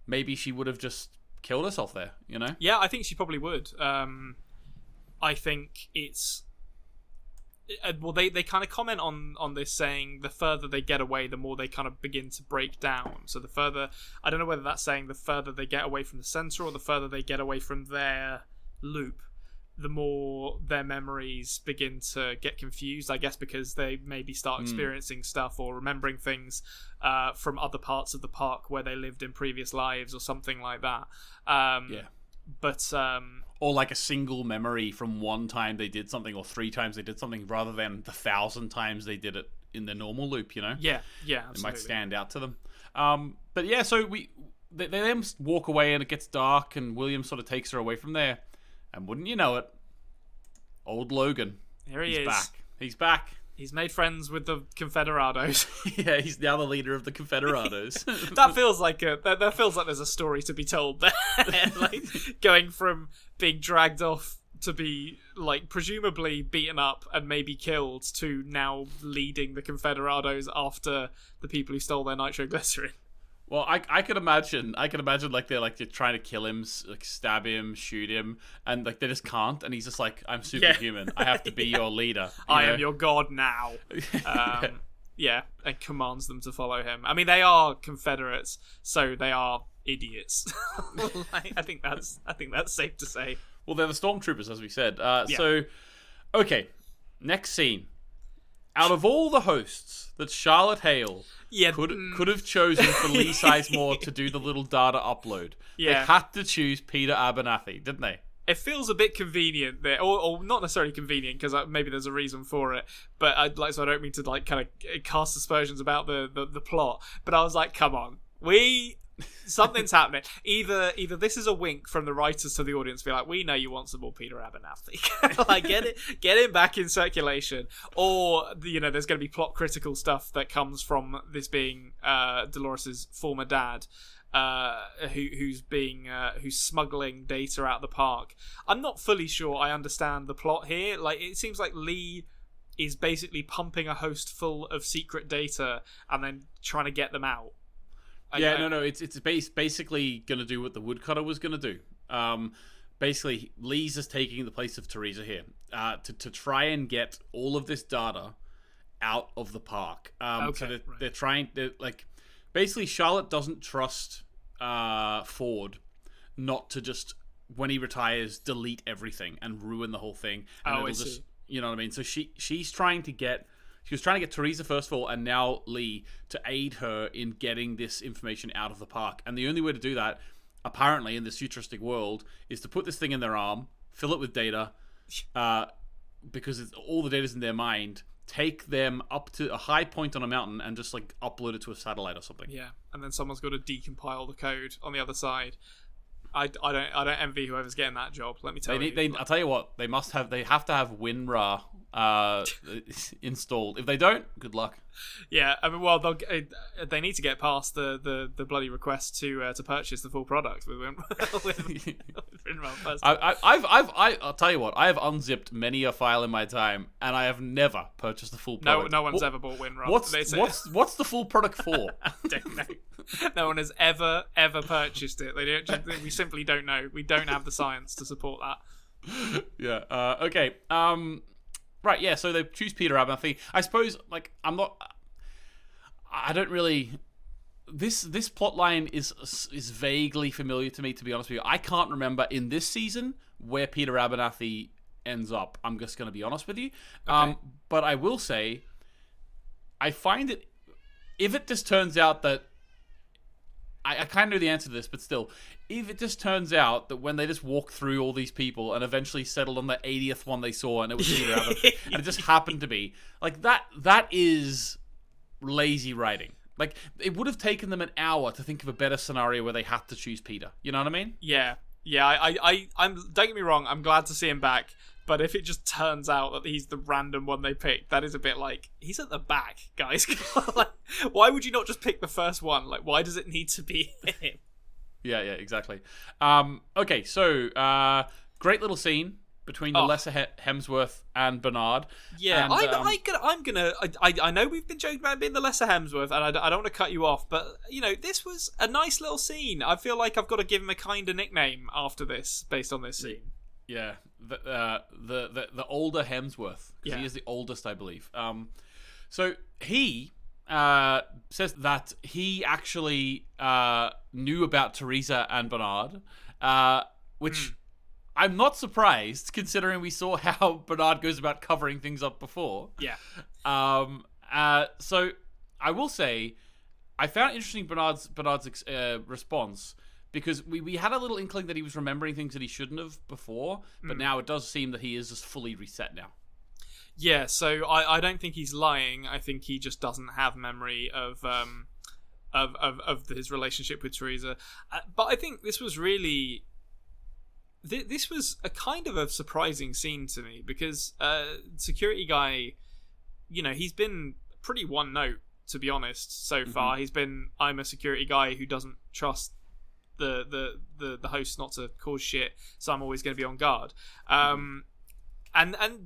maybe she would have just killed herself there, you know? Yeah, I think she probably would. I think it's... Well, they kind of comment on this, saying the further they get away, the more they kind of begin to break down. So the further... I don't know whether that's saying the further they get away from the center or the further they get away from their loop, the more their memories begin to get confused, I guess, because they maybe start experiencing stuff or remembering things from other parts of the park where they lived in previous lives or something like that. But... or like a single memory from one time they did something or 3 times they did something rather than the 1,000 times they did it in the normal loop, you know? Yeah, absolutely. It might stand out to them. But yeah, so they then walk away and it gets dark and William sort of takes her away from there. And wouldn't you know it, old Logan. He's back. He's made friends with the Confederados. Yeah, he's now the leader of the Confederados. That feels like there's a story to be told there. Like going from being dragged off to be like presumably beaten up and maybe killed to now leading the Confederados after the people who stole their nitroglycerin. Well, I could imagine like they're trying to kill him, like stab him, shoot him, and like they just can't, and he's just like, "I'm superhuman. I have to be your leader. I am your god now." And commands them to follow him. I mean, they are Confederates, so they are idiots. I think that's safe to say. Well, they're the stormtroopers, as we said. So, okay, next scene. Out of all the hosts that Charlotte Hale Yeah, could have chosen for Lee Sizemore to do the little data upload. Yeah. They had to choose Peter Abernathy, didn't they? It feels a bit convenient there, or not necessarily convenient, because maybe there's a reason for it. But I don't mean to kind of cast aspersions about the plot. But I was like, come on, something's happening. Either this is a wink from the writers to the audience, be like, we know you want some more Peter Abernathy, like get him back in circulation, or there's going to be plot critical stuff that comes from this being Dolores's former dad. Who's smuggling data out of the park. I'm not fully sure I understand the plot here. Like, it seems like Lee is basically pumping a host full of secret data and then trying to get them out. It's basically gonna do what the woodcutter was gonna do. Basically, Lee's is taking the place of Teresa here to try and get all of this data out of the park. They're trying to basically, Charlotte doesn't trust Ford not to just, when he retires, delete everything and ruin the whole thing. And I see. You know what I mean? So she was trying to get Teresa first of all, and now Lee, to aid her in getting this information out of the park. And the only way to do that, apparently, in this futuristic world, is to put this thing in their arm, fill it with data, because all the data's in their mind. Take them up to a high point on a mountain and just upload it to a satellite or something. Yeah, and then someone's got to decompile the code on the other side. I don't envy whoever's getting that job. Let me tell you. I'll tell you what. They have to have WinRAR installed. If they don't, good luck. Yeah, I mean, well, they need to get past the bloody request to purchase the full product with WinRAR first. I'll tell you what. I have unzipped many a file in my time, and I have never purchased the full product. No one's ever bought WinRAR. What's the full product for? Don't know. No one has ever purchased it. We simply don't know. We don't have the science to support that. Yeah. Okay. Right. Yeah. So they choose Peter Abernathy. I suppose. I don't really. This plot line is vaguely familiar to me. To be honest with you, I can't remember in this season where Peter Abernathy ends up. I'm just going to be honest with you. Okay. But I will say, I find it. If it just turns out that. I kind of know the answer to this, but still, if it just turns out that when they just walk through all these people and eventually settled on the 80th one they saw and it was Peter Abernathy, and it just happened to be, that is lazy writing. It would have taken them an hour to think of a better scenario where they had to choose Peter. You know what I mean? Yeah. I'm. Don't get me wrong. I'm glad to see him back. But if it just turns out that he's the random one they picked, that is a bit he's at the back, guys. Why would you not just pick the first one? Why does it need to be him? Yeah, exactly. Okay, so great little scene between the lesser Hemsworth and Bernard. Yeah, and, I know we've been joking about being the lesser Hemsworth, and I don't want to cut you off, but this was a nice little scene. I feel like I've got to give him a kind of nickname after this, based on this scene. Yeah, the older Hemsworth, because he is the oldest, I believe. So he says that he actually knew about Teresa and Bernard, which I'm not surprised, considering we saw how Bernard goes about covering things up before. Yeah. So I will say, I found interesting Bernard's response. Because we had a little inkling that he was remembering things that he shouldn't have before, but now it does seem that he is just fully reset now. Yeah, so I don't think he's lying. I think he just doesn't have memory of his relationship with Teresa. But I think this was really... This was a kind of a surprising scene to me, because security guy, he's been pretty one note, to be honest, so far. He's been, I'm a security guy who doesn't trust the host not to cause shit, so I'm always going to be on guard. And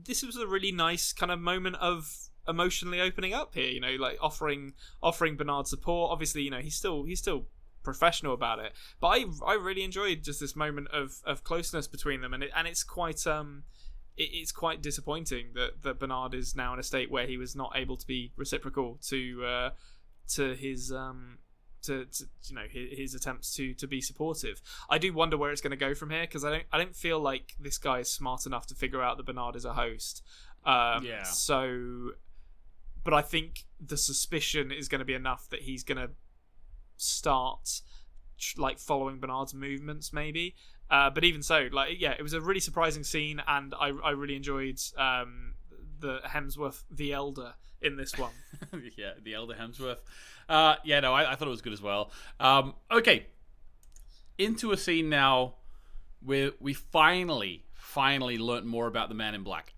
this was a really nice kind of moment of emotionally opening up here, offering Bernard support. Obviously, he's still professional about it, but I really enjoyed just this moment of closeness between them, and it's quite disappointing that Bernard is now in a state where he was not able to be reciprocal to his his attempts to be supportive. I do wonder where it's going to go from here, because I don't feel like this guy is smart enough to figure out that Bernard is a host. So but I think the suspicion is going to be enough that he's going to start like following Bernard's movements, maybe. But even so, like, yeah, it was a really surprising scene, and I really enjoyed the Hemsworth the Elder in this one. Yeah, the Elder Hemsworth. I thought it was good as well. Okay, into a scene now where we finally learnt more about the Man in Black.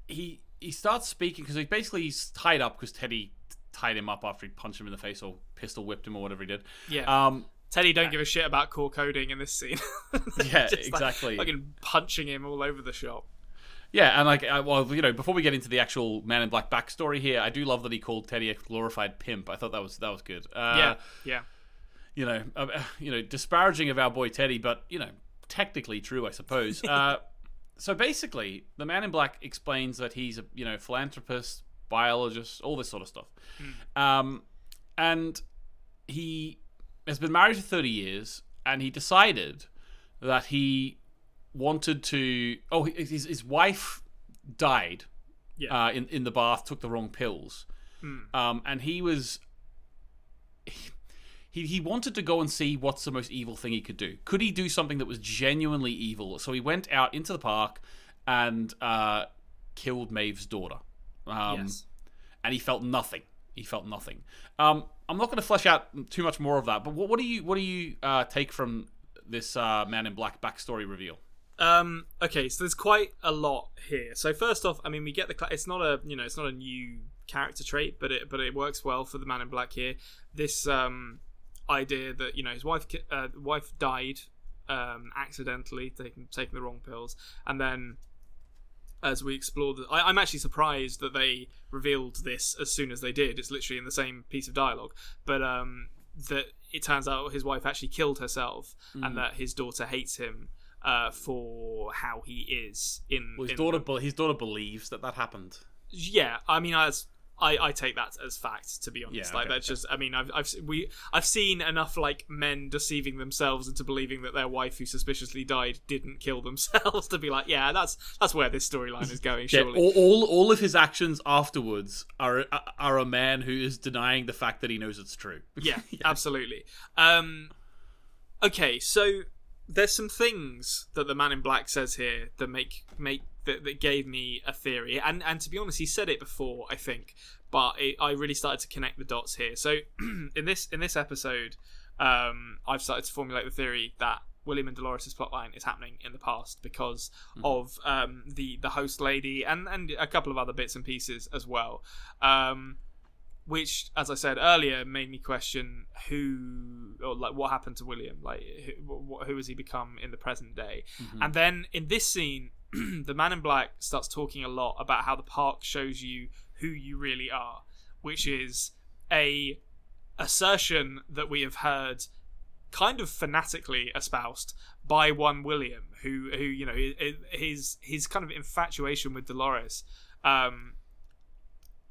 He starts speaking because he's tied up because Teddy tied him up after he punched him in the face or pistol whipped him or whatever he did. Yeah. Teddy don't give a shit about core coding in this scene. Yeah, exactly. Like punching him all over the shop. Yeah, and before we get into the actual Man in Black backstory here, I do love that he called Teddy a glorified pimp. I thought that was good. Yeah. Disparaging of our boy Teddy, but technically true, I suppose. So basically, the Man in Black explains that he's a philanthropist, biologist, all this sort of stuff, and he has been married for 30 years, and he decided that he wanted to. Oh, his wife died. Yeah. In the bath, took the wrong pills, and he was. He wanted to go and see what's the most evil thing he could do. Could he do something that was genuinely evil? So he went out into the park and killed Maeve's daughter. Yes. And he felt nothing. I'm not going to flesh out too much more of that. But what do you take from this Man in Black backstory reveal? Okay, so there's quite a lot here. So first off, I mean, we get it's not a new character trait, but it works well for the Man in Black here. This idea that his wife died accidentally, taking the wrong pills, and then as we explore I'm actually surprised that they revealed this as soon as they did. It's literally in the same piece of dialogue, but that it turns out his wife actually killed herself, and that his daughter hates him for how he is his daughter believes that happened. Yeah, I mean, I take that as fact, to be honest. Yeah, that's just. I mean, I've seen enough like men deceiving themselves into believing that their wife who suspiciously died didn't kill themselves to be like, yeah, that's where this storyline is going. Surely, all of his actions afterwards are a man who is denying the fact that he knows it's true. Yeah, absolutely. Okay, so there's some things that the Man in Black says here that make that gave me a theory, and to be honest, he said it before, I think, but I really started to connect the dots here. So in this episode, I've started to formulate the theory that William and Dolores' plotline is happening in the past because of the host lady and a couple of other bits and pieces as well, which, as I said earlier, made me question what happened to William, like who has he become in the present day. And then in this scene, the Man in Black starts talking a lot about how the park shows you who you really are, which is a assertion that we have heard kind of fanatically espoused by one William, who his kind of infatuation with Dolores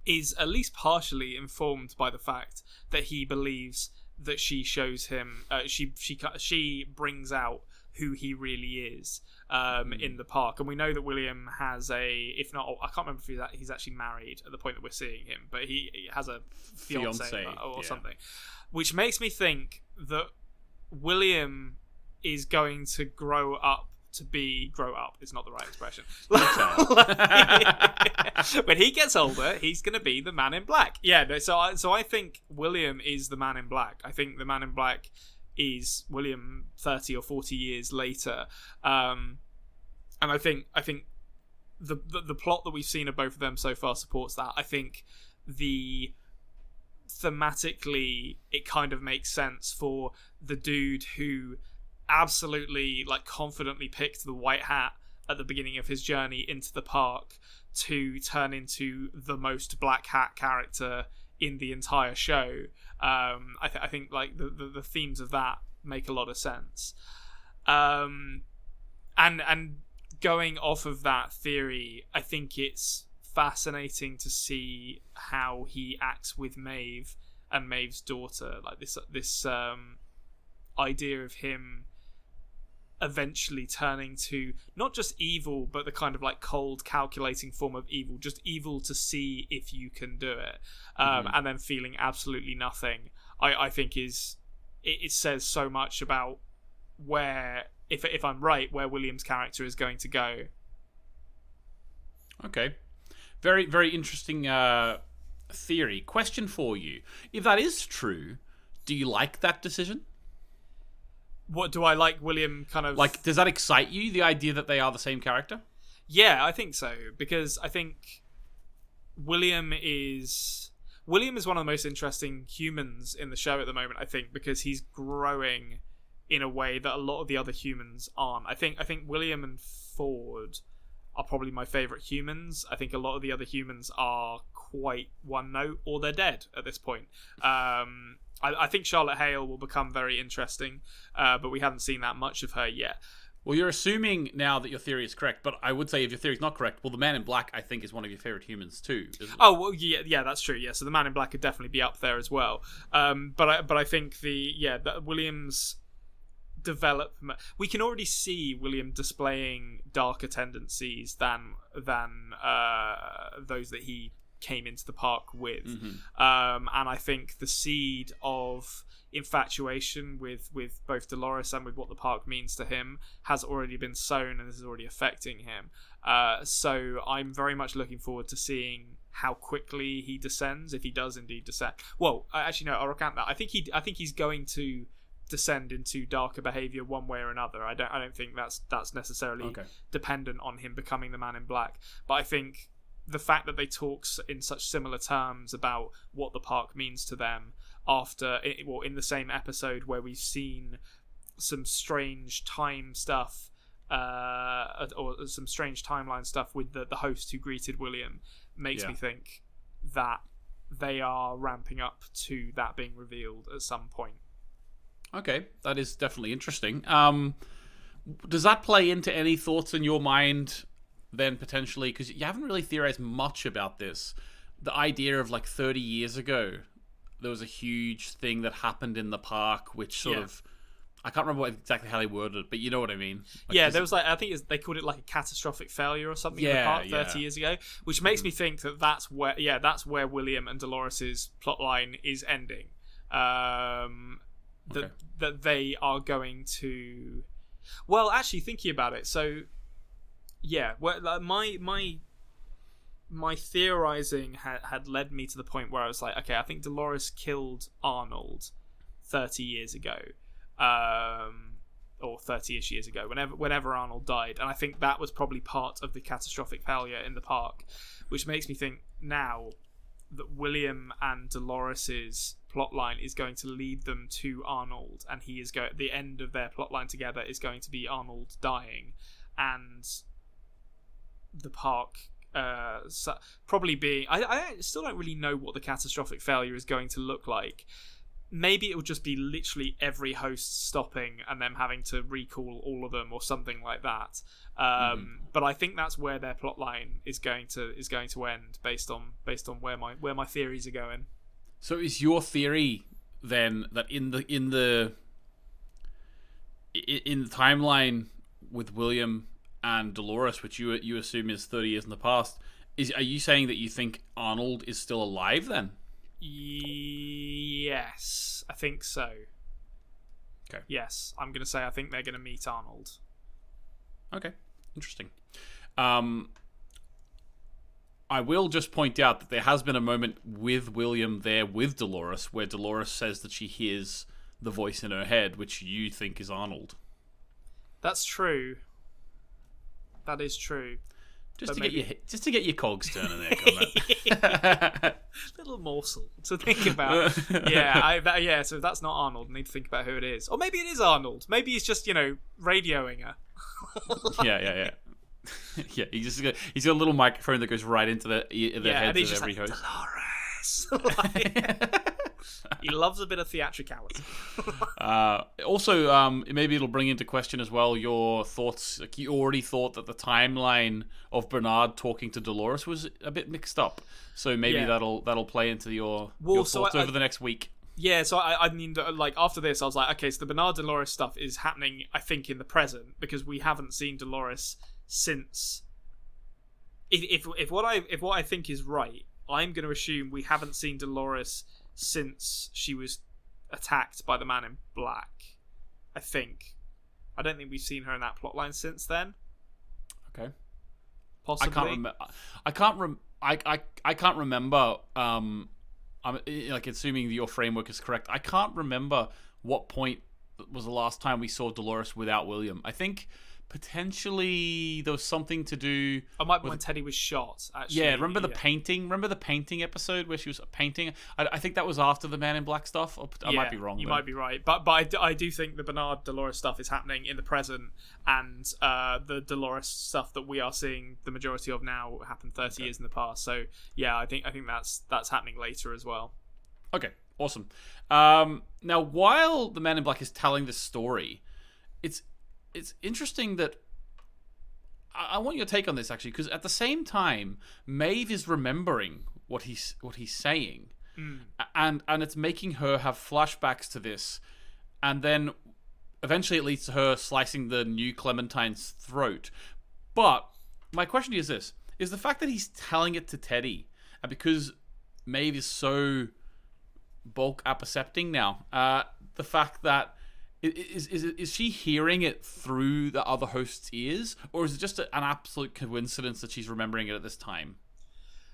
is at least partially informed by the fact that he believes that she shows him she brings out who he really is in the park. And we know that William has if not, I can't remember if he's actually married at the point that we're seeing him, but he has a fiance or something, which makes me think that William is going to grow up is not the right expression. When he gets older, he's going to be the Man in Black. Yeah, no, so I think William is the Man in Black. I think the Man in Black is William 30 or 40 years later, and I think the plot that we've seen of both of them so far supports that. I think thematically it kind of makes sense for the dude who absolutely confidently picked the white hat at the beginning of his journey into the park to turn into the most black hat character in the entire show. I think the themes of that make a lot of sense. And going off of that theory, I think it's fascinating to see how he acts with Maeve and Maeve's daughter. Like this idea of him eventually turning to not just evil, but the kind of like cold, calculating form of evil, just evil to see if you can do it, and then feeling absolutely nothing. I think it says so much about where, if I'm right, where William's character is going to go. Okay. Very, very interesting theory. Question for you. If that is true, do you like that decision? What do I like William kind of... Like, does that excite you, the idea that they are the same character? Yeah, I think so. Because I think William is one of the most interesting humans in the show at the moment, I think, because he's growing in a way that a lot of the other humans aren't. I think William and Ford are probably my favourite humans. I think a lot of the other humans are quite one note, or they're dead at this point. I think Charlotte Hale will become very interesting, but we haven't seen that much of her yet. Well, you're assuming now that your theory is correct, but I would say if your theory is not correct, well, the Man in Black, I think, is one of your favourite humans too, isn't it? Oh, well, yeah, that's true. Yeah, so the Man in Black could definitely be up there as well. But I think that William's development, we can already see William displaying darker tendencies than those that he came into the park with, and I think the seed of infatuation with both Dolores and with what the park means to him has already been sown and is already affecting him. So I'm very much looking forward to seeing how quickly he descends, if he does indeed descend. Well, actually no, I'll recant that. I think he's going to descend into darker behavior one way or another. I don't think that's necessarily dependent on him becoming the Man in Black, but I think the fact that they talk in such similar terms about what the park means to them in the same episode where we've seen some strange time stuff or some strange timeline stuff with the host who greeted William makes me think that they are ramping up to that being revealed at some point. Okay, that is definitely interesting. Does that play into any thoughts in your mind then, potentially? Because you haven't really theorized much about this. The idea of, like, 30 years ago, there was a huge thing that happened in the park, which sort of... I can't remember exactly how they worded it, but you know what I mean. Like, there was, like, I think they called it, like, a catastrophic failure or something in the park 30 years ago, which makes me think that's where William and Dolores' plotline is ending. That they are going to... Well, actually, thinking about it, so... Yeah, well, my theorizing had led me to the point where I was like, okay, I think Dolores killed Arnold 30 years ago, or 30-ish years ago, whenever Arnold died, and I think that was probably part of the catastrophic failure in the park, which makes me think now that William and Dolores's plotline is going to lead them to Arnold, and the end of their plotline together is going to be Arnold dying, and the park probably being... I still don't really know what the catastrophic failure is going to look like. Maybe it will just be literally every host stopping and them having to recall all of them or something like that. But I think that's where their plotline is going to end based on where my theories are going. So is your theory then that in the timeline with William and Dolores, which you assume is 30 years in the past, are you saying that you think Arnold is still alive then? Yes, I think so. Okay. Yes, I'm going to say I think they're going to meet Arnold. Okay, interesting. I will just point out that there has been a moment with William there with Dolores where Dolores says that she hears the voice in her head, which you think is Arnold. That's true. That is true. Just to get your cogs turning there, Konrad. Little morsel to think about. So if that's not Arnold, I need to think about who it is. Or maybe it is Arnold. Maybe he's just, radioing her. Yeah. Yeah, he's got a little microphone that goes right into the heads of every host. Dolores. He loves a bit of theatricality. Also, maybe it'll bring into question as well your thoughts. Like, you already thought that the timeline of Bernard talking to Dolores was a bit mixed up, so maybe that'll play into your thoughts over the next week. Yeah, so I mean, like, after this, I was like, okay, so the Bernard Dolores stuff is happening, I think, in the present, because we haven't seen Dolores since. If what I think is right, I'm going to assume we haven't seen Dolores since she was attacked by the Man in Black. I think. I don't think we've seen her in that plotline since then. Okay. Possibly. I can't remember. I'm like, assuming that your framework is correct. I can't remember what point was the last time we saw Dolores without William. I think potentially there was something to do. It might be when Teddy was shot. Actually, yeah. Remember the painting? Remember the painting episode where she was painting? I think that was after the Man in Black stuff. I might be wrong. You might be right, but I do think the Bernard Dolores stuff is happening in the present, and the Dolores stuff that we are seeing the majority of now happened 30 years in the past. So yeah, I think that's happening later as well. Okay, awesome. Now, while the Man in Black is telling this story, it's interesting that I want your take on this, actually, because at the same time, Maeve is remembering what he's saying, and it's making her have flashbacks to this, and then eventually it leads to her slicing the new Clementine's throat. But my question is this: is the fact that he's telling it to Teddy, and because Maeve is so bulk appercepting now, the fact that is she hearing it through the other host's ears, or is it just an absolute coincidence that she's remembering it at this time?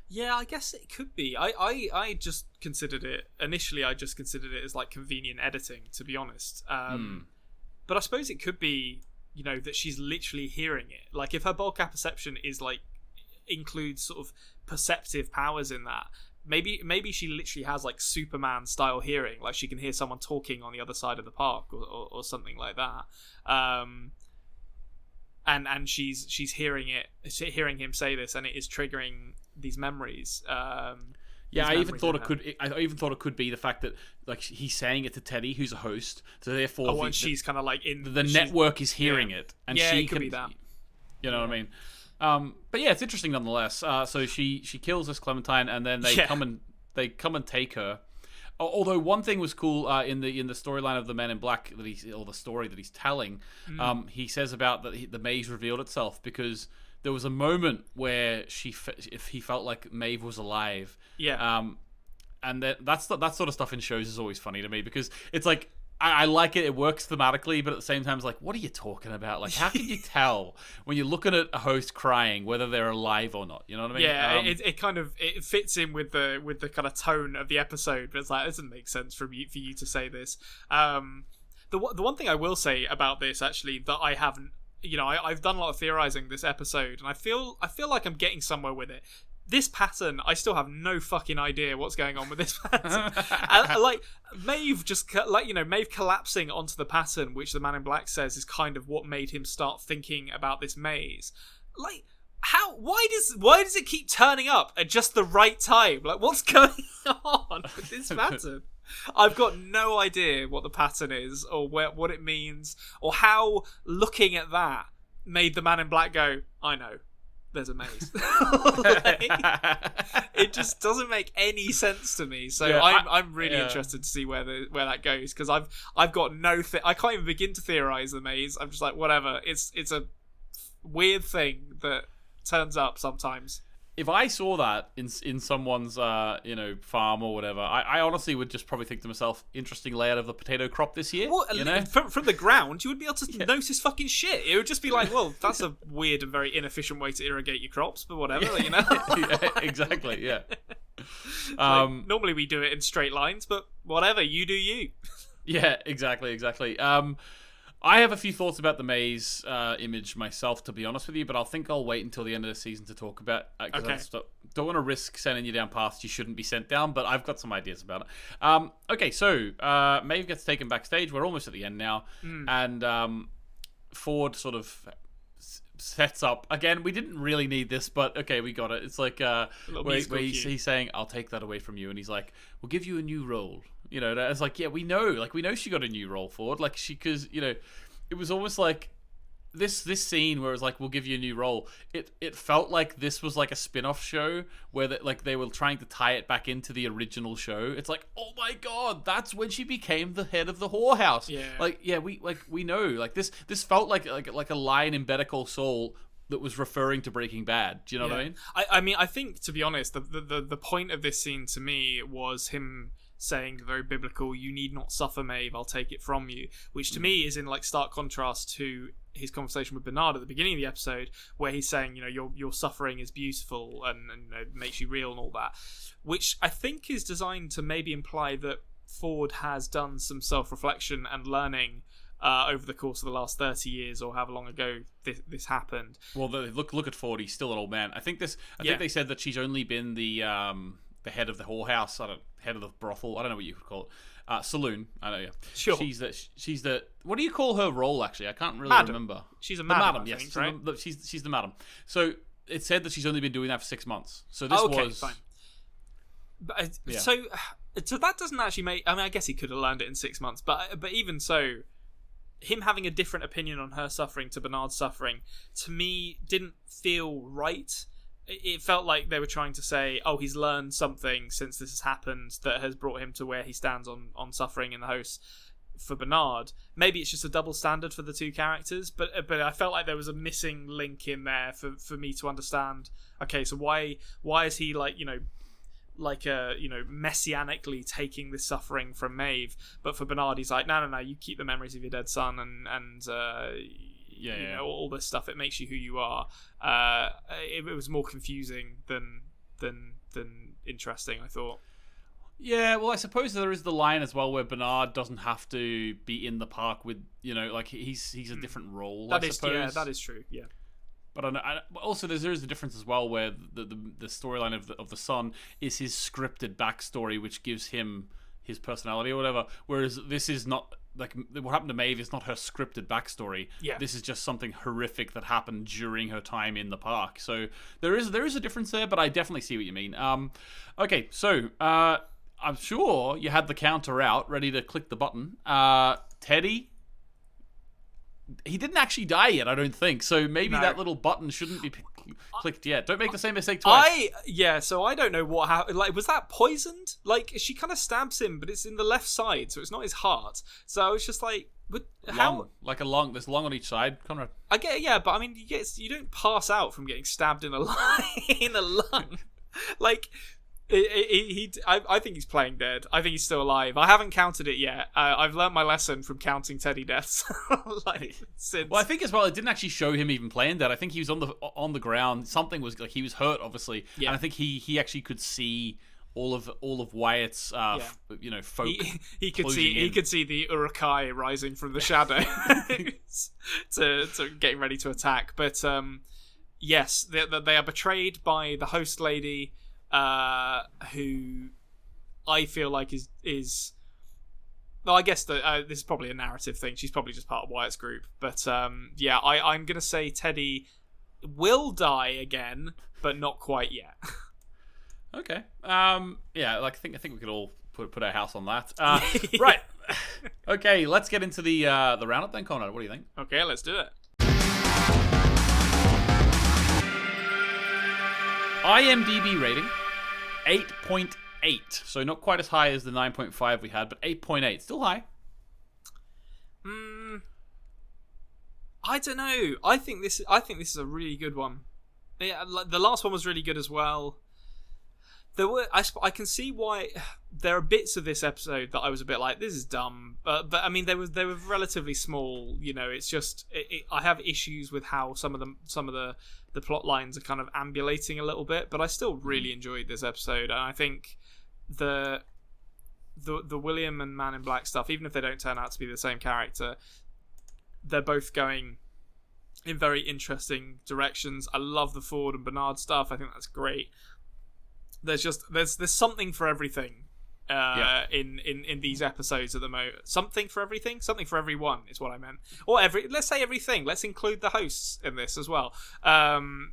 Yeah, I guess it could be. I just considered it initially. I just considered it as like convenient editing, to be honest. But I suppose it could be, that she's literally hearing it. Like, if her bulk apperception is like includes sort of perceptive powers in that. Maybe she literally has like Superman style hearing, like she can hear someone talking on the other side of the park or something like that. And she's hearing him say this, and it is triggering these memories. I even thought it could be the fact that like he's saying it to Teddy, who's a host, so therefore she's kind of like the network is hearing it, and she it could be that. You know what I mean? But yeah, it's interesting nonetheless. So she kills this Clementine, and then they come and take her. Although one thing was cool in the storyline of the Men in Black the story that he's telling, he says about that the maze revealed itself because there was a moment where if he felt like Maeve was alive. Yeah. And that sort of stuff in shows is always funny to me because it's like. I like it. It works thematically, but at the same time, it's like, what are you talking about? Like, how can you tell when you're looking at a host crying whether they're alive or not? You know what I mean? Yeah, it kind of fits in with the kind of tone of the episode, but it's like, it doesn't make sense for you to say this. The one thing I will say about this actually that I haven't, I've done a lot of theorizing this episode, and I feel like I'm getting somewhere with it. This pattern, I still have no fucking idea what's going on with this pattern. Like, Maeve Maeve collapsing onto the pattern, which the Man in Black says is kind of what made him start thinking about this maze. Like, why does it keep turning up at just the right time? Like, what's going on with this pattern? I've got no idea what the pattern is, or what it means, or how looking at that made the Man in Black go, I know. There's a maze. It just doesn't make any sense to me. So yeah, I'm really interested to see where that goes, because I've got I can't even begin to theorize the maze. I'm just like, whatever. It's a weird thing that turns up sometimes. If I saw that in someone's farm or whatever, I honestly would just probably think to myself, interesting layout of the potato crop this year. Well, from the ground, you wouldn't be able to notice fucking shit. It would just be like, well, that's a weird and very inefficient way to irrigate your crops, but whatever, Yeah, exactly, yeah. Normally we do it in straight lines, but whatever, you do you. Yeah, exactly. I have a few thoughts about the maze image myself, to be honest with you, but I'll wait until the end of the season to talk about it. Okay. Don't want to risk sending you down paths you shouldn't be sent down, but I've got some ideas about it. Okay, so Maeve gets taken backstage. We're almost at the end now. And Ford sort of sets up. Again, we didn't really need this, but okay, we got it. It's like where he's saying, I'll take that away from you. And he's like, we'll give you a new role. It's like, yeah, we know she got a new role, Ford. Like, because it was almost like this scene where it was like, we'll give you a new role, it felt like this was like a spin-off show where they were trying to tie it back into the original show. It's like, oh my god, that's when she became the head of the whorehouse. We know, like this felt like a line in Better Call Saul that was referring to Breaking Bad. Do you know what I mean? I mean, I think, to be honest, the point of this scene to me was him saying, very biblical, "You need not suffer, Maeve, I'll take it from you," which to me is in like stark contrast to his conversation with Bernard at the beginning of the episode, where he's saying, your suffering is beautiful and makes you real and all that, which I think is designed to maybe imply that Ford has done some self-reflection and learning over the course of the last 30 years or however long ago this happened. Well, look at Ford, he's still an old man. I think they said that she's only been the head of the whorehouse, head of the brothel, I don't know what you could call it. Saloon, I know, yeah. Sure. She's the. What do you call her role? Actually, I can't really remember. She's a madam. Yes, think, right? She's the madam. So it said that she's only been doing that for 6 months. So this was fine. But, so that doesn't actually make. I mean, I guess he could have learned it in 6 months, but even so, him having a different opinion on her suffering to Bernard's suffering, to me, didn't feel right. It felt like they were trying to say, oh, he's learned something since this has happened that has brought him to where he stands on suffering in the house for Bernard. Maybe it's just a double standard for the two characters, but I felt like there was a missing link in there for me to understand, okay, so why is he messianically taking this suffering from Maeve, but for Bernard he's like, no, you keep the memories of your dead son and all this stuff, it makes you who you are. It was more confusing than interesting, I thought. Yeah, well, I suppose there is the line as well where Bernard doesn't have to be in the park with, like he's a different role. I suppose. Yeah, that is true. Yeah. But also there is a difference as well where the storyline of the son is his scripted backstory, which gives him his personality or whatever. Whereas this is not, like, what happened to Maeve is not her scripted backstory. Yeah. This is just something horrific that happened during her time in the park. So there is a difference there, but I definitely see what you mean. Okay, so I'm sure you had the counter out, ready to click the button. Teddy, he didn't actually die yet, I don't think. So maybe that little button shouldn't be clicked yet. Don't make the same mistake twice. So I don't know what happened. Like, was that poisoned? Like, she kind of stabs him, but it's in the left side, so it's not his heart. So I was just like, how? Like there's lung on each side, Konrad. I get, yeah, but I mean, you don't pass out from getting stabbed in a lung. Like, I think he's playing dead. I think he's still alive. I haven't counted it yet. I've learnt my lesson from counting Teddy deaths. Since. Well, I think as well, it didn't actually show him even playing dead. I think he was on the ground. Something was, like, he was hurt, obviously. Yeah. And I think he actually could see all of Wyatt's folk. He could see the Urukai rising from the shadow to getting ready to attack. But yes, they are betrayed by the host lady. Who I feel like is well, I guess that this is probably a narrative thing. She's probably just part of Wyatt's group, but I'm gonna say Teddy will die again, but not quite yet. Okay. I think we could all put our house on that. Right. Okay, let's get into the roundup then, Konrad. What do you think? Okay, let's do it. IMDb rating 8.8, so not quite as high as the 9.5 we had, but 8.8, still high. I don't know. I think this is a really good one. Yeah, the last one was really good as well. I can see why there are bits of this episode that I was a bit like, this is dumb, but I mean they were relatively small. It's just I have issues with how some of the plot lines are kind of ambulating a little bit, but I still really enjoyed this episode, and I think the William and Man in Black stuff, even if they don't turn out to be the same character, they're both going in very interesting directions. I love the Ford and Bernard stuff. I think that's great. There's something for everything in these episodes at the moment. Something for everything, something for everyone is what I meant. Or let's say everything. Let's include the hosts in this as well. And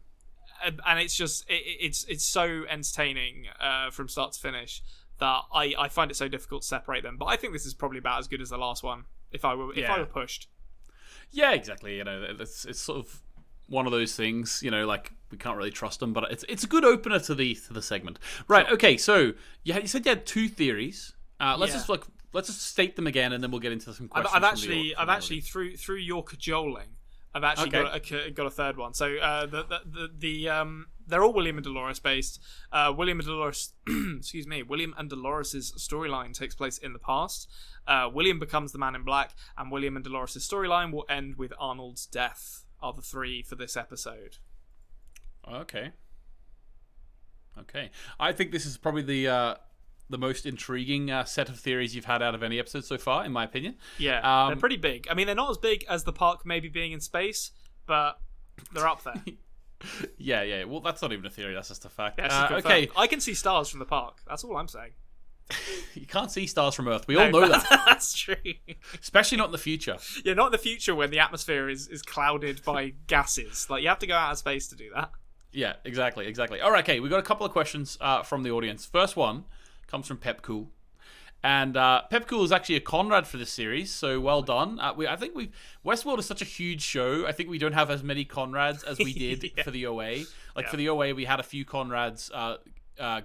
it's just it's so entertaining from start to finish that I find it so difficult to separate them. But I think this is probably about as good as the last one if I were pushed. Yeah, exactly. It's sort of one of those things. Like we can't really trust them, but it's a good opener to the segment. Right. Sure. Okay. So you said you had 2 theories. Let's just state them again, and then we'll get into some questions. I've actually through your cajoling, I've actually got a third one. So they're all William and Dolores based. William and Dolores, William and Dolores' storyline takes place in the past. William becomes the Man in Black, and William and Dolores' storyline will end with Arnold's death. Are the 3 for this episode? Okay. I think this is probably the most intriguing set of theories you've had out of any episode so far, in my opinion. Yeah, they're pretty big. I mean, they're not as big as the park maybe being in space, but they're up there. Yeah. Well, that's not even a theory. That's just a fact. Okay. I can see stars from the park. That's all I'm saying. You can't see stars from Earth. We all know that. That's true. Especially not in the future. Yeah, not in the future when the atmosphere is clouded by gases. Like, you have to go out of space to do that. Yeah, exactly. All right, okay. We've got a couple of questions from the audience. First one comes from Pep Cool. And Pep Cool is actually a Konrad for this series, so well done. I think Westworld is such a huge show. I think we don't have as many Konrads as we did for the OA. For the OA, we had a few Konrads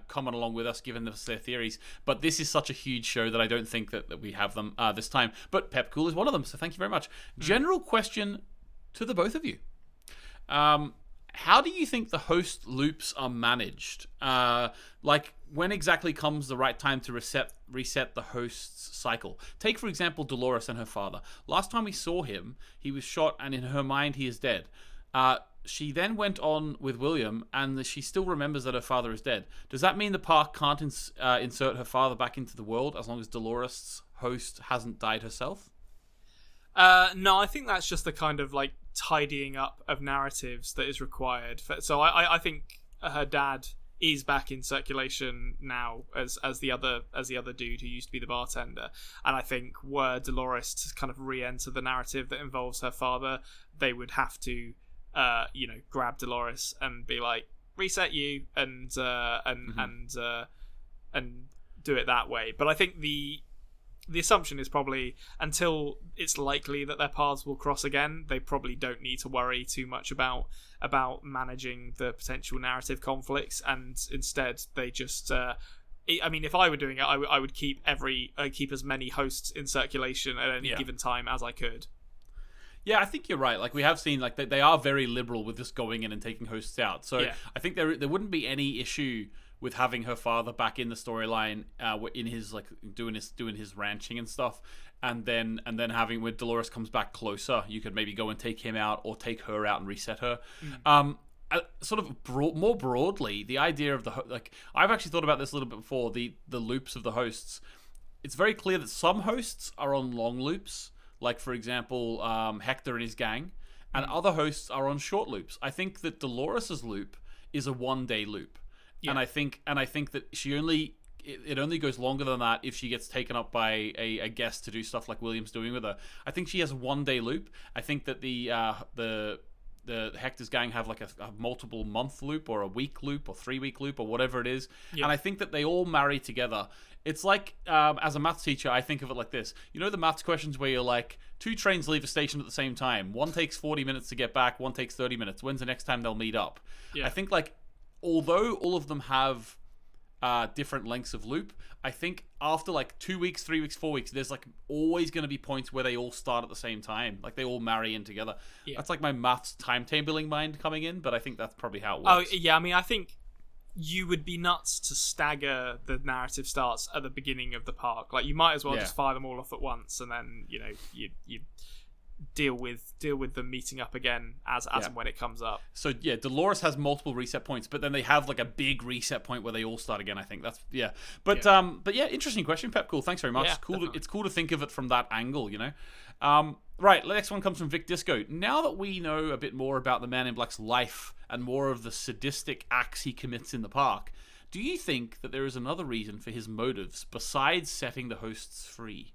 coming along with us, giving us their theories. But this is such a huge show that I don't think that we have them this time. But Pep Cool is one of them, so thank you very much. General question to the both of you. How do you think the host loops are managed? When exactly comes the right time to reset the host's cycle? Take, for example, Dolores and her father. Last time we saw him, he was shot, and in her mind, he is dead. She then went on with William, and she still remembers that her father is dead. Does that mean the park can't insert her father back into the world as long as Dolores' host hasn't died herself? No, I think that's just the kind of tidying up of narratives that is required. So I think her dad is back in circulation now as the other dude who used to be the bartender, and I think were Dolores to kind of re-enter the narrative that involves her father, they would have to grab Dolores and be like, reset you and do it that way. But I think the assumption is probably until it's likely that their paths will cross again, they probably don't need to worry too much about managing the potential narrative conflicts, and instead they just if I were doing it, I would keep as many hosts in circulation at any given time as I could. Yeah, I think you're right. We have seen they are very liberal with just going in and taking hosts out. So I think there wouldn't be any issue with having her father back in the storyline, in his doing his ranching and stuff, and then having when Dolores comes back closer, you could maybe go and take him out or take her out and reset her. Sort of more broadly, the idea of I've actually thought about this a little bit before. The loops of the hosts. It's very clear that some hosts are on long loops. Like, for example, Hector and his gang, and other hosts are on short loops. I think that Dolores' loop is a 1-day loop, and I think that it only goes longer than that if she gets taken up by a guest to do stuff like William's doing with her. I think she has a 1-day loop. I think that the Hector's gang have a multiple month loop or a week loop or 3-week loop or whatever it is, and I think that they all marry together. It's as a maths teacher, I think of it like this. You know the maths questions where you're 2 trains leave a station at the same time. One takes 40 minutes to get back, one takes 30 minutes. When's the next time they'll meet up? Yeah. I think although all of them have different lengths of loop, I think after 2 weeks, 3 weeks, 4 weeks, there's always going to be points where they all start at the same time. They all marry in together. Yeah. That's my maths timetabling mind coming in, but I think that's probably how it works. Oh, yeah, I mean, I think you would be nuts to stagger the narrative starts at the beginning of the park. You might as well just fire them all off at once, and then you deal with them meeting up again as and when it comes up. So Dolores has multiple reset points, but then they have a big reset point where they all start again. I think that's but interesting question, Pep. Cool, thanks very much. It's cool to think of it from that angle, Right, the next one comes from Vic Disco. Now that we know a bit more about the Man in Black's life and more of the sadistic acts he commits in the park, do you think that there is another reason for his motives besides setting the hosts free?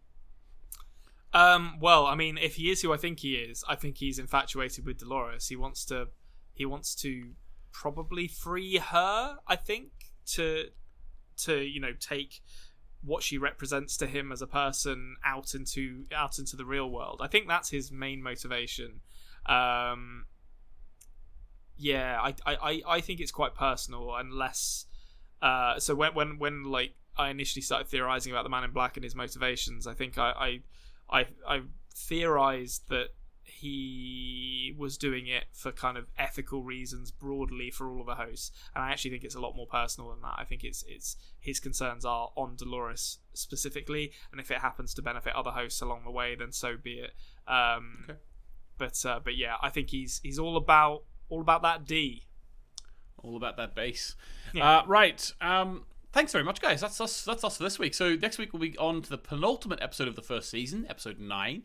Well, I mean, if he is who I think he is, I think he's infatuated with Dolores. He wants to probably free her, I think, to take what she represents to him as a person out into the real world. I think that's his main motivation. I think it's quite personal, and less. So when like I initially started theorizing about the Man in Black and his motivations, I think I theorized that he was doing it for kind of ethical reasons broadly for all of the hosts, and I actually think it's a lot more personal than that. I think it's his concerns are on Dolores specifically, and if it happens to benefit other hosts along the way, then so be it. Okay. But yeah, I think he's all about that D, all about that bass. Yeah. Right. Thanks very much, guys. That's us for this week. So next week we'll be on to the penultimate episode of the first season, episode 9,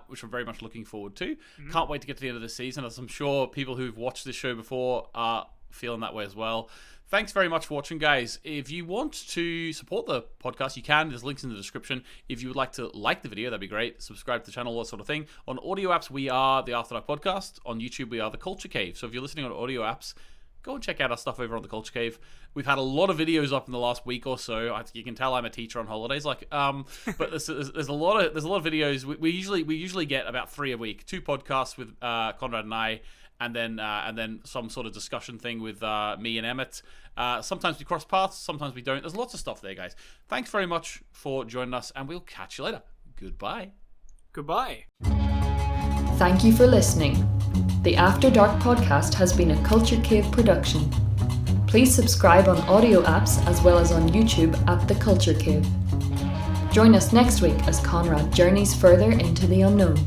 which we're very much looking forward to. Mm-hmm. Can't wait to get to the end of the season, as I'm sure people who've watched this show before are feeling that way as well. Thanks very much for watching, guys. If you want to support the podcast, you can. There's links in the description. If you would like to like the video, that'd be great. Subscribe to the channel, all that sort of thing. On audio apps, we are the After Dark Podcast. On YouTube, we are the Culture Cave. So if you're listening on audio apps, go and check out our stuff over on the Culture Cave. We've had a lot of videos up in the last week or so. You can tell I'm a teacher on holidays, but there's a lot of videos. We usually get about 3 a week, 2 podcasts with Konrad and I, and then some sort of discussion thing with me and Emmett. Sometimes we cross paths, sometimes we don't. There's lots of stuff there, guys. Thanks very much for joining us, and we'll catch you later. Goodbye. Goodbye. Thank you for listening. The After Dark podcast has been a Culture Cave production. Please subscribe on audio apps as well as on YouTube at The Culture Cave. Join us next week as Konrad journeys further into the unknown.